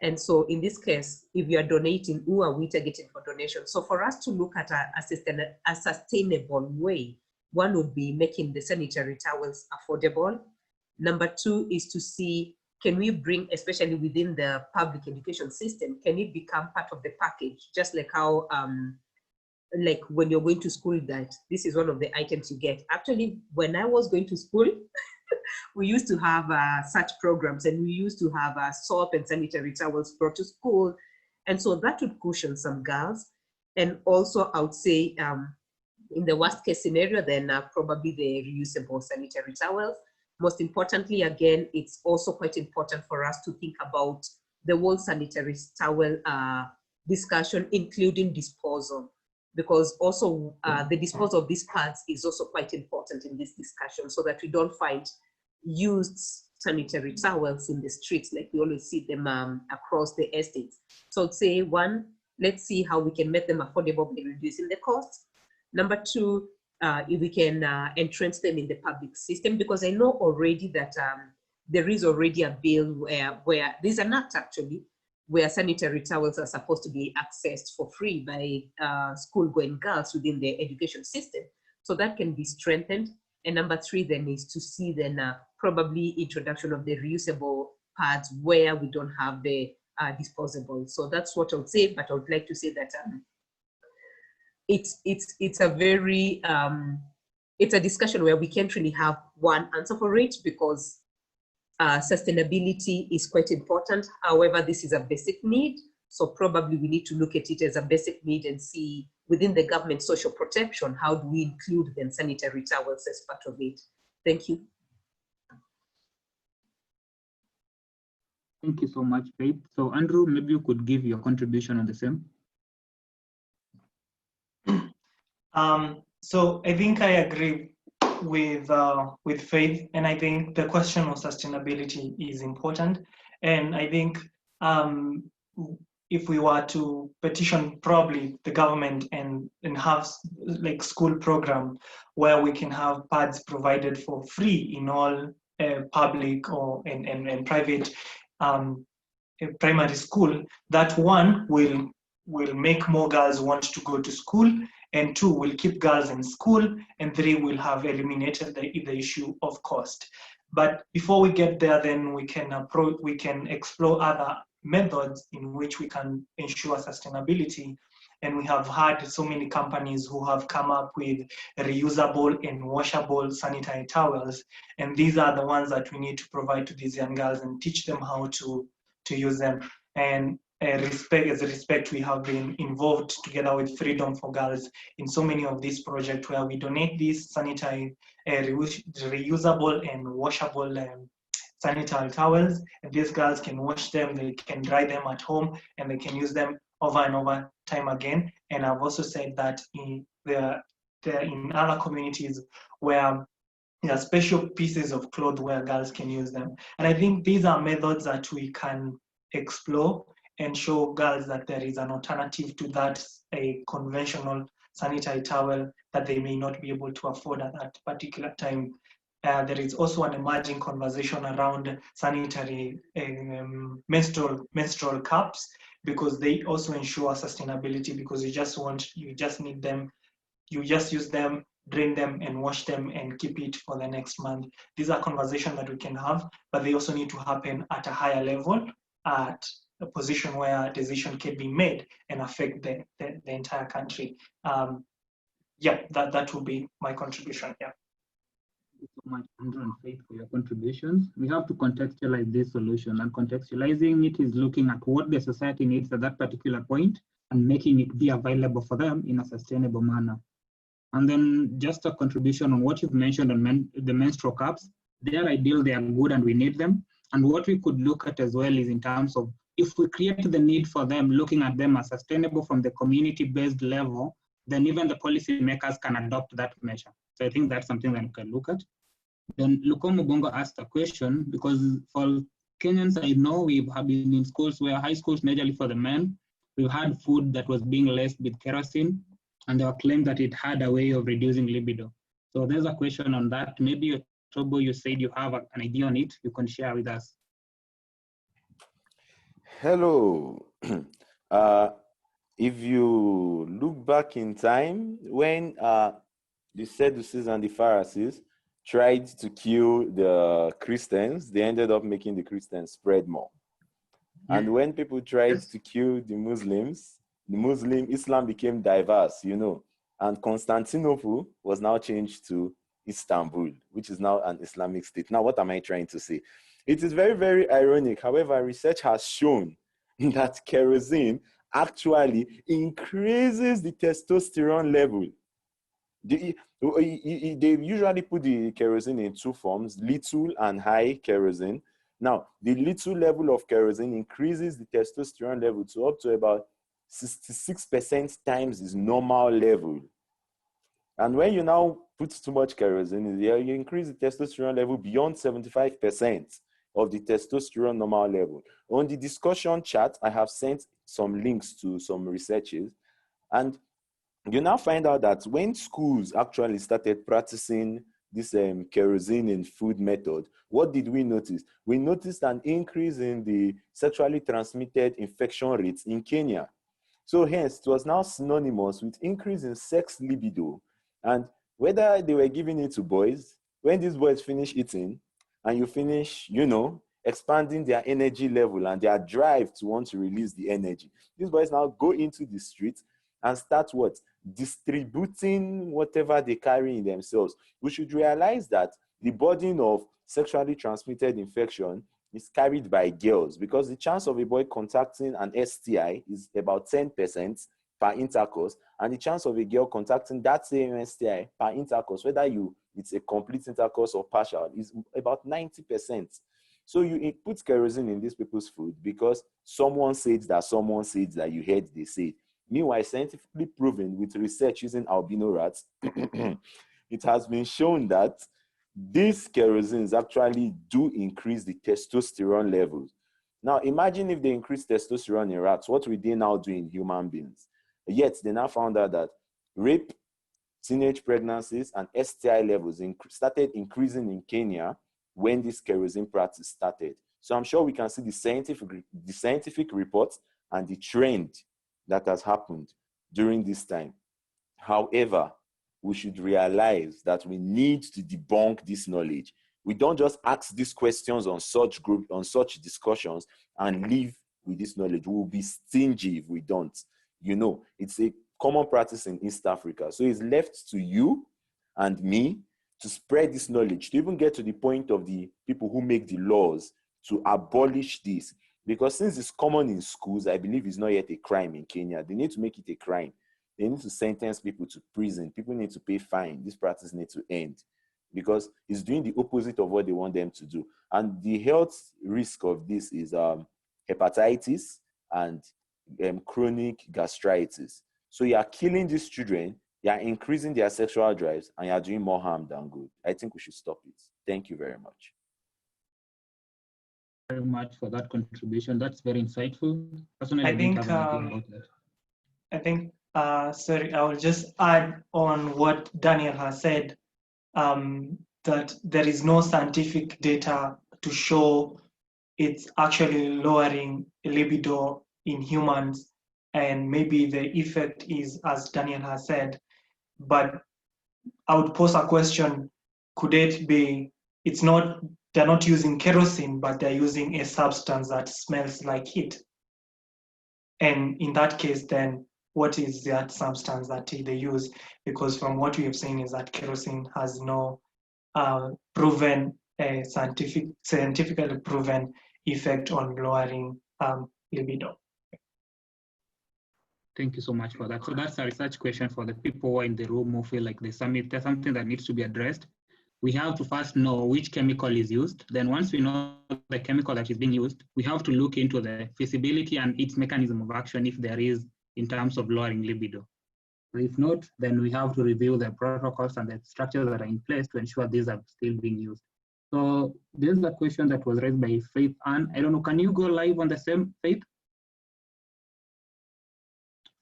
And so in this case, if you are donating, who are we targeting for donation? So for us to look at a sustainable way, one would be making the sanitary towels affordable. Number 2 is to see, can we bring, especially within the public education system, can it become part of the package? Just like how like when you're going to school, that this is one of the items you get. Actually, when I was going to school, we used to have such programs, and we used to have soap and sanitary towels brought to school. And so that would cushion some girls. And also, I would say, in the worst case scenario, then probably the reusable sanitary towels. Most importantly, again, it's also quite important for us to think about the whole sanitary towel discussion, including disposal, because also the disposal of these pads is also quite important in this discussion, so that we don't find used sanitary towels in the streets like we always see them across the estates. So I'd say, one, let's see how we can make them affordable by reducing the cost. Number two, if we can entrench them in the public system, because I know already that there is already a bill where there's an act actually where sanitary towels are supposed to be accessed for free by school-going girls within the education system. So that can be strengthened. And number three then is to see then probably introduction of the reusable pads where we don't have the disposable. So that's what I would say, but I would like to say that it's a very, it's a discussion where we can't really have one answer for it, because sustainability is quite important. However, this is a basic need. So probably we need to look at it as a basic need and see within the government social protection, how do we include then sanitary towels as part of it? Thank you. Thank you so much, Faith. So Andrew, maybe you could give your contribution on the same. So I think I agree with Faith, and I think the question of sustainability is important. And I think if we were to petition probably the government and have like school program where we can have pads provided for free in all public or and private primary school, that one will make more girls want to go to school, and two, will keep girls in school, and three, will have eliminated the issue of cost. But before we get there, then we can explore other methods in which we can ensure sustainability. And we have had so many companies who have come up with reusable and washable sanitary towels. And these are the ones that we need to provide to these young girls and teach them how to use them. And Respect, we have been involved together with Freedom for Girls in so many of these projects where we donate these sanitary, reusable and washable sanitary towels. And these girls can wash them, they can dry them at home, and they can use them over and over time again. And I've also said that in other communities where there are special pieces of cloth where girls can use them. And I think these are methods that we can explore and show girls that there is an alternative to that, a conventional sanitary towel that they may not be able to afford at that particular time. There is also an emerging conversation around sanitary menstrual cups, because they also ensure sustainability, because you just need them, you just use them, drain them and wash them and keep it for the next month. These are conversations that we can have, but they also need to happen at a higher level, at a position where a decision can be made and affect the entire country. Yeah, that will be my contribution. Yeah. Thank you so much, Andrew and Faith, for your contributions. We have to contextualize this solution, and contextualizing it is looking at what the society needs at that particular point and making it be available for them in a sustainable manner. And then just a contribution on what you've mentioned on the menstrual cups. They are ideal, they are good, and we need them. And what we could look at as well is in terms of, if we create the need for them, looking at them as sustainable from the community-based level, then even the policy makers can adopt that measure. So I think that's something that we can look at. Then Lukomo Bongo asked a question, because for Kenyans, I know we have been in schools where high schools, majorly for the men, we've had food that was being laced with kerosene, and they were claimed that it had a way of reducing libido. So there's a question on that. Maybe Otobo, you said you have an idea on it, you can share with us. Hello. If you look back in time, when the Sadducees and the Pharisees tried to kill the Christians, they ended up making the Christians spread more. And when people tried to kill the Muslims, Islam became diverse, you know, and Constantinople was now changed to Istanbul, which is now an Islamic state. Now, what am I trying to say? It is very, very ironic. However, research has shown that kerosene actually increases the testosterone level. They usually put the kerosene in two forms, little and high kerosene. Now, the little level of kerosene increases the testosterone level to up to about 66% times its normal level. And when you now put too much kerosene, you increase the testosterone level beyond 75% of the testosterone normal level. On the discussion chat, I have sent some links to some researches, and you now find out that when schools actually started practicing this kerosene in food method, what did we notice? We noticed an increase in the sexually transmitted infection rates in Kenya. So hence, it was now synonymous with increase in sex libido. And whether they were giving it to boys, when these boys finish eating and you finish, you know, expanding their energy level and their drive to want to release the energy, these boys now go into the streets and start what? Distributing whatever they carry in themselves. We should realize that the burden of sexually transmitted infection is carried by girls, because the chance of a boy contacting an STI is about 10% per intercourse, and the chance of a girl contacting that same STI per intercourse, whether it's a complete intercourse or partial, is about 90%. So you put kerosene in these people's food because someone said that you heard they said. Meanwhile, scientifically proven with research using albino rats, it has been shown that these kerosenes actually do increase the testosterone levels. Now, imagine if they increase testosterone in rats, what would they now do in human beings? Yet, they now found out that rape, teenage pregnancies, and STI levels started increasing in Kenya when this kerosene practice started. So I'm sure we can see the scientific reports and the trend that has happened during this time. However, we should realize that we need to debunk this knowledge. We don't just ask these questions on such discussions and leave with this knowledge. We will be stingy if we don't. You know, it's a common practice in East Africa. So it's left to you and me to spread this knowledge, to even get to the point of the people who make the laws to abolish this. Because since it's common in schools, I believe it's not yet a crime in Kenya. They need to make it a crime. They need to sentence people to prison. People need to pay fine. This practice needs to end because it's doing the opposite of what they want them to do. And the health risk of this is hepatitis and chronic gastritis. So you are killing these children, you are increasing their sexual drives, and you are doing more harm than good. I think we should stop it. Thank you very much. Very much for that contribution. That's very insightful. Personally, I think, sorry, I will just add on what Daniel has said, that there is no scientific data to show it's actually lowering libido in humans, and maybe the effect is, as Daniel has said, but I would pose a question, could it be, they're not using kerosene, but they're using a substance that smells like heat? And in that case, then what is that substance that they use? Because from what we have seen is that kerosene has no proven, scientifically proven effect on lowering libido. Thank you so much for that. So that's a research question for the people who are in the room who feel like there's something that needs to be addressed. We have to first know which chemical is used. Then once we know the chemical that is being used, we have to look into the feasibility and its mechanism of action, if there is, in terms of lowering libido. If not, then we have to review the protocols and the structures that are in place to ensure these are still being used. So this is a question that was raised by Faith Ann. I don't know, can you go live on the same, Faith?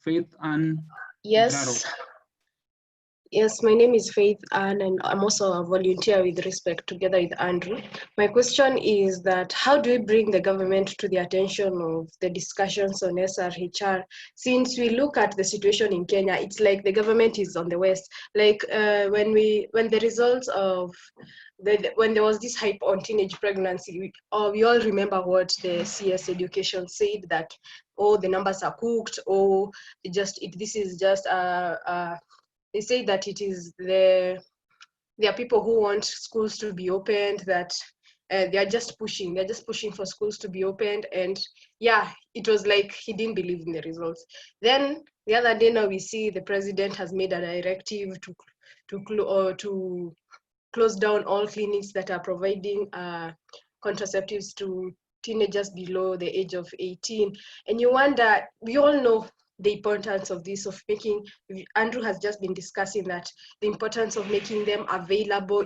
Faith Ann? Yes. Githira. Yes, my name is Faith Ann, and I'm also a volunteer with RESPEKT together with Andrew. My question is that how do we bring the government to the attention of the discussions on SRHR? Since we look at the situation in Kenya, it's like the government is on the West. Like when the results of when there was this hype on teenage pregnancy, we all remember what the CS education said, that, oh, the numbers are cooked, oh, this is just they say that it is there are people who want schools to be opened, that they're just pushing for schools to be opened. And yeah, it was like he didn't believe in the results. Then the other day, now we see the president has made a directive to close down all clinics that are providing contraceptives to teenagers below the age of 18. And you wonder, we all know the importance of this, of making, Andrew has just been discussing that, the importance of making them available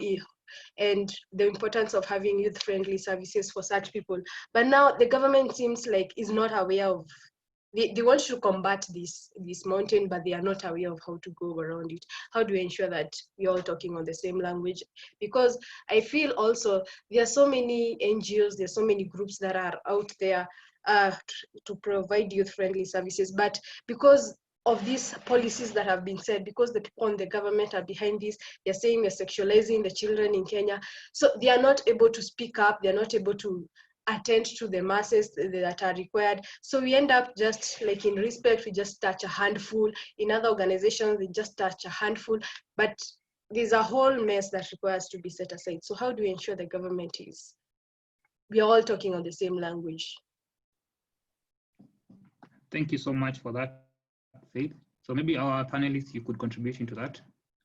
and the importance of having youth-friendly services for such people. But now the government seems like is not aware of, they want to combat this mountain, but they are not aware of how to go around it. How do we ensure that we're all talking on the same language? Because I feel also there are so many NGOs, there's so many groups that are out there to provide youth-friendly services, but because of these policies that have been said, because the people in the government are behind this, they're saying we're sexualizing the children in Kenya, so they are not able to speak up, they're not able to attend to the masses that are required. So we end up just like in Respect, we just touch a handful. In other organizations, we just touch a handful, but there's a whole mess that requires to be set aside. So how do we ensure the government we are all talking on the same language? Thank you so much for that, Faith. So maybe our panelists, you could contribute into that.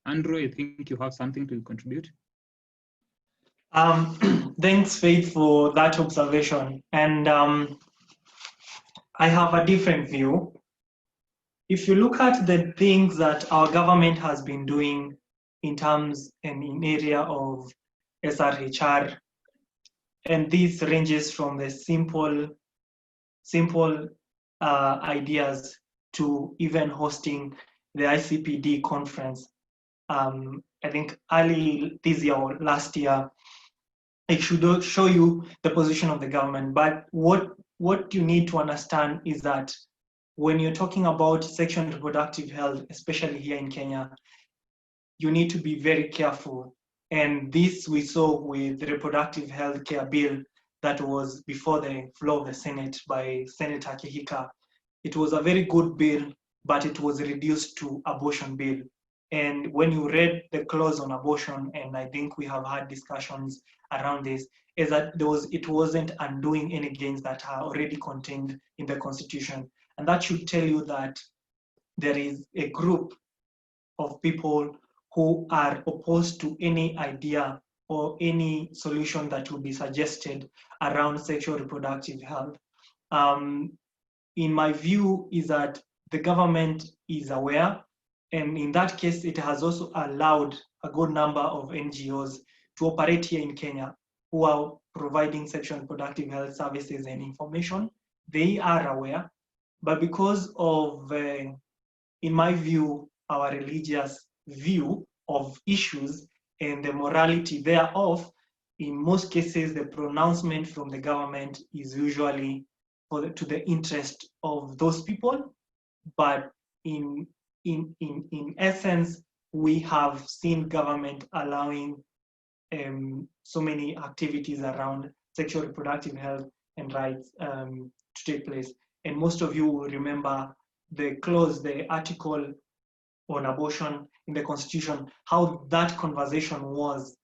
Andrew, I think you have something to contribute. Thanks, Faith, for that observation. And I have a different view. If you look at the things that our government has been doing in terms and in area of SRHR, and this ranges from the simple ideas to even hosting the ICPD conference. I think early this year or last year, it should show you the position of the government. But what you need to understand is that when you're talking about sexual and reproductive health, especially here in Kenya, you need to be very careful. And this we saw with the reproductive health care bill that was before the floor of the Senate by Senator Kihika. It was a very good bill, but it was reduced to abortion bill. And when you read the clause on abortion, and I think we have had discussions around this, is that it wasn't undoing any gains that are already contained in the Constitution. And that should tell you that there is a group of people who are opposed to any idea or any solution that will be suggested around sexual reproductive health. In my view is that the government is aware, and in that case, it has also allowed a good number of NGOs to operate here in Kenya who are providing sexual and reproductive health services and information. They are aware, but because of, in my view, our religious view of issues and the morality thereof, in most cases, the pronouncement from the government is usually to the interest of those people. But in essence, we have seen government allowing so many activities around sexual reproductive health and rights to take place. And most of you will remember the clause, the article on abortion in the Constitution, how that conversation was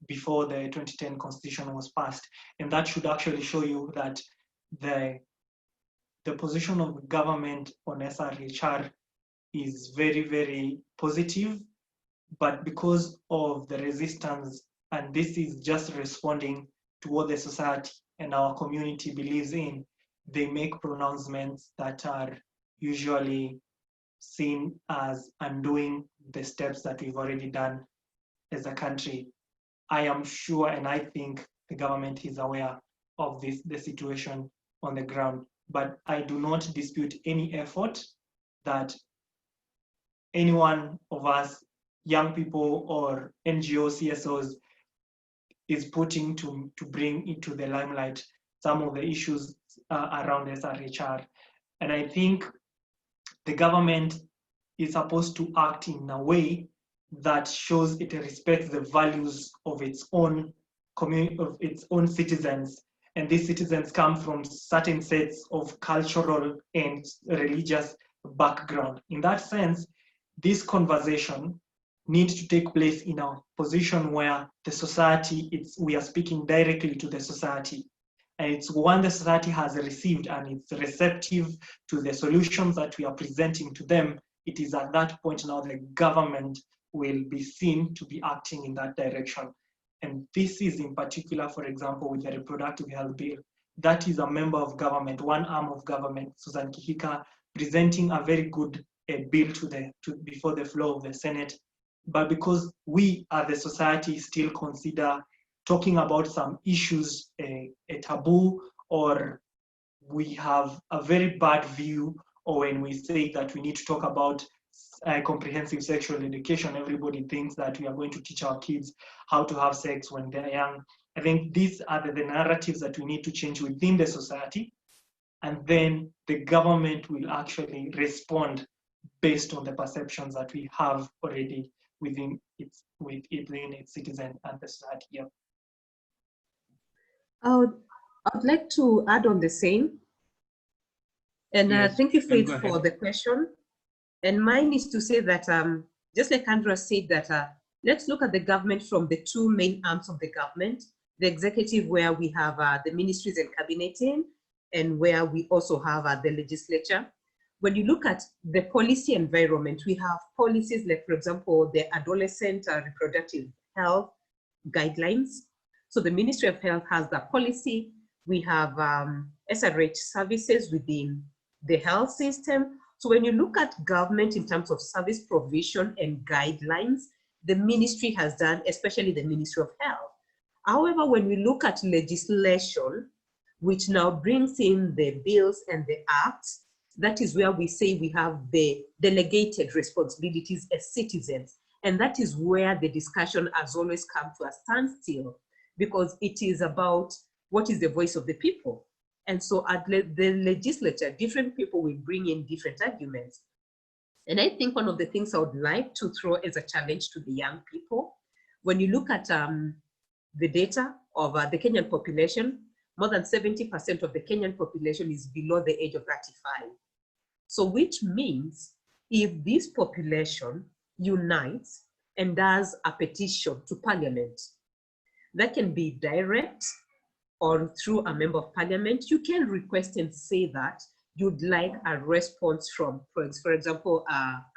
before the 2010 Constitution was passed. And that should actually show you that the position of the government on SRHR is very, very positive, but because of the resistance, and this is just responding to what the society and our community believes in, they make pronouncements that are usually seen as undoing the steps that we've already done as a country. I am sure, and I think the government is aware of the situation on the ground, but I do not dispute any effort that any one of us, young people or NGOs, CSOs, is putting to bring into the limelight some of the issues around SRHR. And I think the government is supposed to act in a way that shows it respects the values of its own community, of its own citizens. And these citizens come from certain sets of cultural and religious background. In that sense, this conversation needs to take place in a position where the society, we are speaking directly to the society. And it's one the society has received and it's receptive to the solutions that we are presenting to them. It is at that point now the government will be seen to be acting in that direction. And this is in particular, for example, with the reproductive health bill. That is a member of government, one arm of government, Susan Kihika, presenting a very good bill before the floor of the Senate. But because we as the society still consider talking about some issues a taboo, or we have a very bad view, or when we say that we need to talk about comprehensive sexual education, everybody thinks that we are going to teach our kids how to have sex when they're young. I think these are the narratives that we need to change within the society, and then the government will actually respond based on the perceptions that we have already within its citizen and the society. Yeah. I'd like to add on the same. And Yes, thank you, Faith, go for ahead. the question. And mine is to say that, just like Andrea said, that let's look at the government from the two main arms of the government, the executive, where we have the ministries and cabinet in, and where we also have the legislature. When you look at the policy environment, we have policies like, for example, the Adolescent Reproductive Health Guidelines. So the Ministry of Health has the policy. We have SRH services within the health system. So when you look at government in terms of service provision and guidelines, the ministry has done, especially the Ministry of Health. However, when we look at legislation, which now brings in the bills and the acts, that is where we say we have the delegated responsibilities as citizens. And that is where the discussion has always come to a standstill, because it is about what is the voice of the people. And so at the legislature, different people will bring in different arguments. And I think one of the things I would like to throw as a challenge to the young people, when you look at the data of the Kenyan population, more than 70% of the Kenyan population is below the age of 35. So which means if this population unites and does a petition to Parliament, that can be direct or through a member of Parliament, you can request and say that you'd like a response from, for example,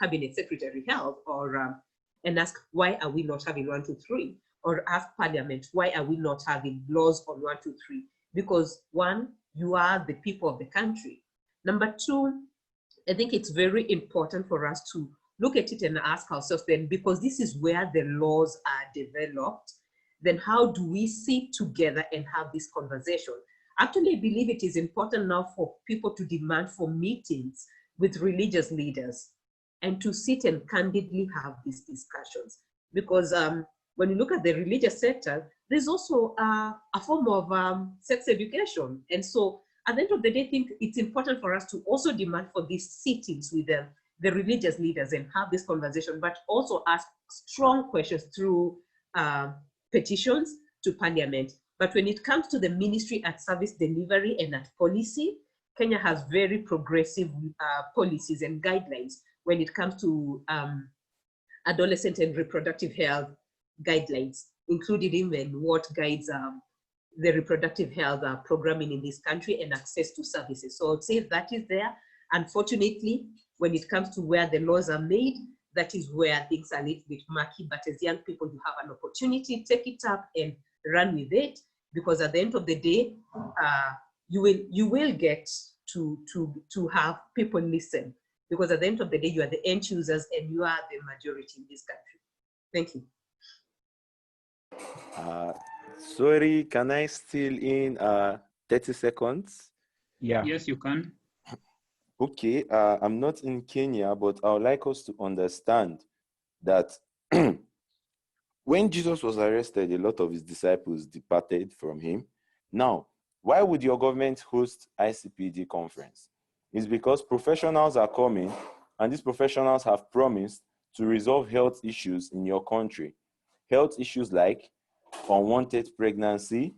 Cabinet Secretary Health, or and ask, why are we not having 1, 2, 3? Or ask Parliament, why are we not having laws on 1, 2, 3? Because one, you are the people of the country. Number two, I think it's very important for us to look at it and ask ourselves then, because this is where the laws are developed, then how do we sit together and have this conversation? Actually, I believe it is important now for people to demand for meetings with religious leaders and to sit and candidly have these discussions. Because when you look at the religious sector, there's also a form of sex education. And so at the end of the day, I think it's important for us to also demand for these sittings with the religious leaders and have this conversation, but also ask strong questions through petitions to Parliament. But when it comes to the ministry at service delivery and at policy, Kenya has very progressive policies and guidelines when it comes to adolescent and reproductive health guidelines, including even what guides the reproductive health programming in this country and access to services. So I would say that is there. Unfortunately, when it comes to where the laws are made, that is where things are a little bit murky. But as young people, you have an opportunity, take it up and run with it, because at the end of the day, you will get to have people listen, because at the end of the day, you are the end users and you are the majority in this country. Thank you. Sorry, can I steal in 30 seconds? Yeah. Yes, you can. Okay, I'm not in Kenya, but I would like us to understand that when Jesus was arrested, a lot of his disciples departed from him. Now, why would your government host ICPD conference? It's because professionals are coming, and these professionals have promised to resolve health issues in your country. Health issues like unwanted pregnancy,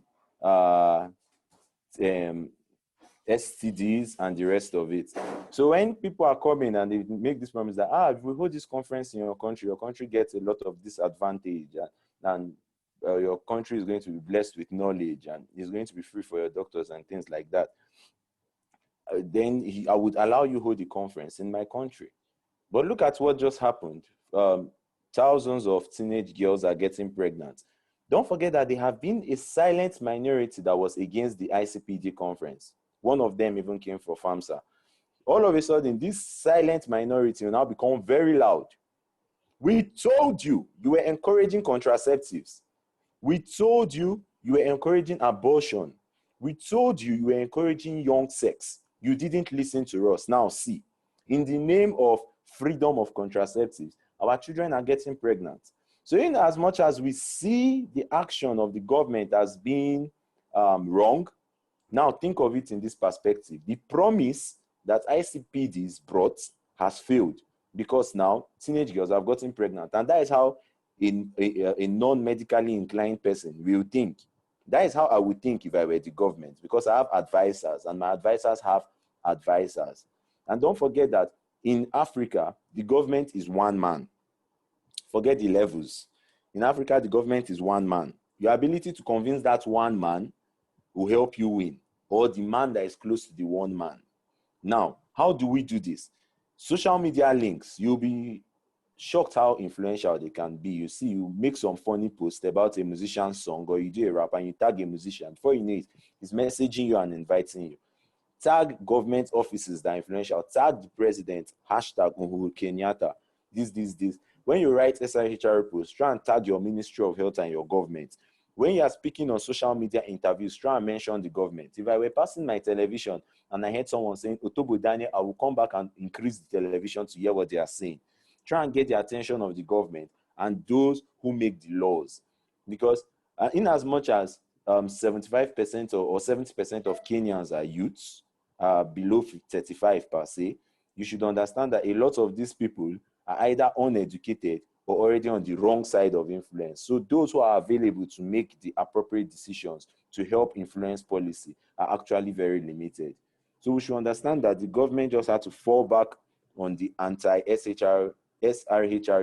STDs, and the rest of it. So when people are coming and they make this promise that, if we hold this conference in your country gets a lot of disadvantage, and your country is going to be blessed with knowledge and it's going to be free for your doctors and things like that, then I would allow you hold the conference in my country. But look at what just happened. Thousands of teenage girls are getting pregnant. Don't forget that there have been a silent minority that was against the ICPD conference. One of them even came from FAMSA. All of a sudden, this silent minority will now become very loud. We told you you were encouraging contraceptives. We told you you were encouraging abortion. We told you you were encouraging young sex. You didn't listen to us. Now see, in the name of freedom of contraceptives, our children are getting pregnant. So in as much as we see the action of the government as being wrong, now think of it in this perspective. The promise that ICPDs brought has failed because now teenage girls have gotten pregnant. And that is how a non-medically inclined person will think. That is how I would think if I were the government, because I have advisors and my advisors have advisors. And don't forget that in Africa, the government is one man. Forget the levels. In Africa, the government is one man. Your ability to convince that one man will help you win, or the man that is close to the one man. Now, how do we do this? Social media links. You'll be shocked how influential they can be. You see, you make some funny post about a musician's song, or you do a rap and you tag a musician. Before you know it, he's messaging you and inviting you. Tag government offices that are influential. Tag the president, hashtag Uhuru Kenyatta, this. When you write SRHR posts, try and tag your Ministry of Health and your government. When you are speaking on social media interviews, try and mention the government. If I were passing my television and I heard someone saying, Otobo Daniel, I will come back and increase the television to hear what they are saying. Try and get the attention of the government and those who make the laws. Because in as much as 75% or 70% of Kenyans are youths, below 35 per se, you should understand that a lot of these people are either uneducated or already on the wrong side of influence. So those who are available to make the appropriate decisions to help influence policy are actually very limited. So we should understand that the government just had to fall back on the anti-SRHR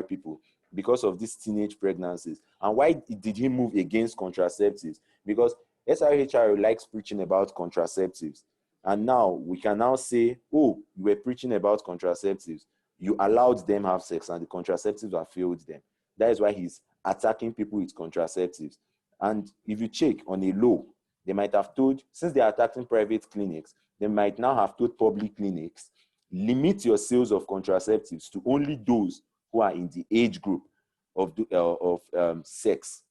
people because of these teenage pregnancies. And why did he move against contraceptives? Because SRHR likes preaching about contraceptives. And now we can now say, oh, you were preaching about contraceptives. You allowed them have sex and the contraceptives have failed them. That is why he's attacking people with contraceptives. And if you check on a low, they might have told, since they are attacking private clinics, they might now have told public clinics, limit your sales of contraceptives to only those who are in the age group of sex.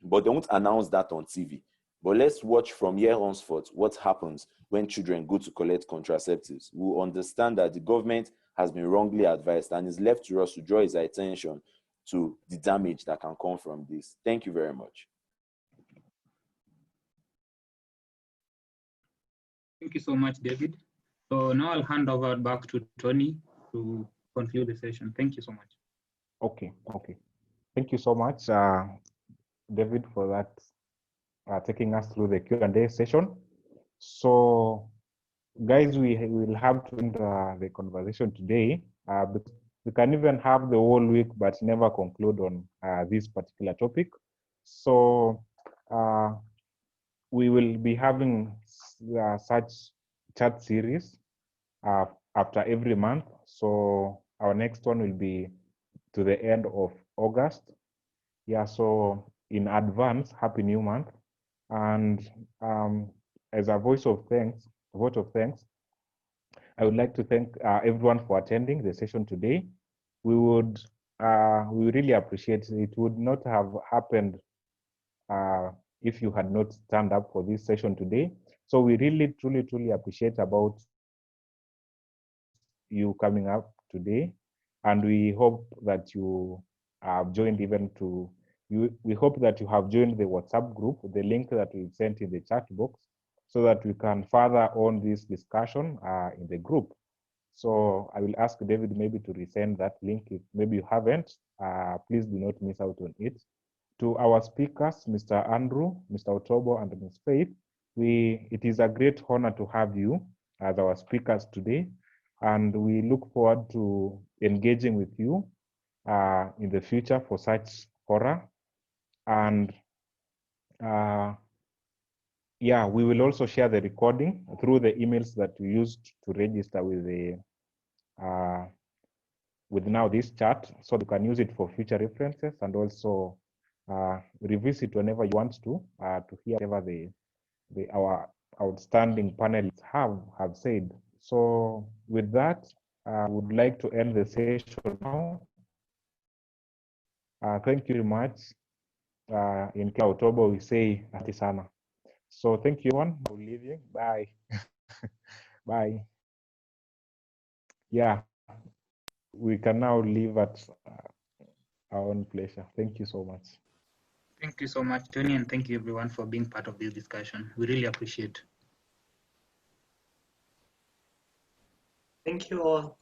But they won't announce that on TV. But let's watch from here henceforth what happens when children go to collect contraceptives. We'll understand that the government has been wrongly advised and is left to us to draw his attention to the damage that can come from this. Thank you very much. Thank you so much, David. So now I'll hand over back to Tony to conclude the session. Thank you so much. Okay. Thank you so much, David, for that, taking us through the Q&A session. So, guys, we will have to end the conversation today. We can even have the whole week, but never conclude on this particular topic. So, we will be having such chat series after every month. So, our next one will be to the end of August. Yeah, so in advance, Happy New Month. And as a vote of thanks, I would like to thank everyone for attending the session today. We really appreciate it. It would not have happened if you had not stand up for this session today. So we really, truly appreciate about you coming up today. And we hope that you have joined we hope that you have joined the WhatsApp group, the link that we've sent in the chat box, so that we can further on this discussion in the group. So I will ask David maybe to resend that link. If maybe you haven't, please do not miss out on it. To our speakers, Mr. Andrew, Mr. Otobo, and Ms. Faith, it is a great honor to have you as our speakers today, and we look forward to engaging with you in the future for such fora. And yeah, we will also share the recording through the emails that we used to register with the with now this chat, so you can use it for future references and also revisit whenever you want to hear whatever our outstanding panelists have said. So with that, I would like to end the session now. Thank you very much. In Otobo, we say asante sana. So thank you, everyone. I'll leave you. Bye. Bye. Yeah, we can now leave at our own pleasure. Thank you so much. Thank you so much, Tony, and thank you everyone for being part of this discussion. We really appreciate it. Thank you all.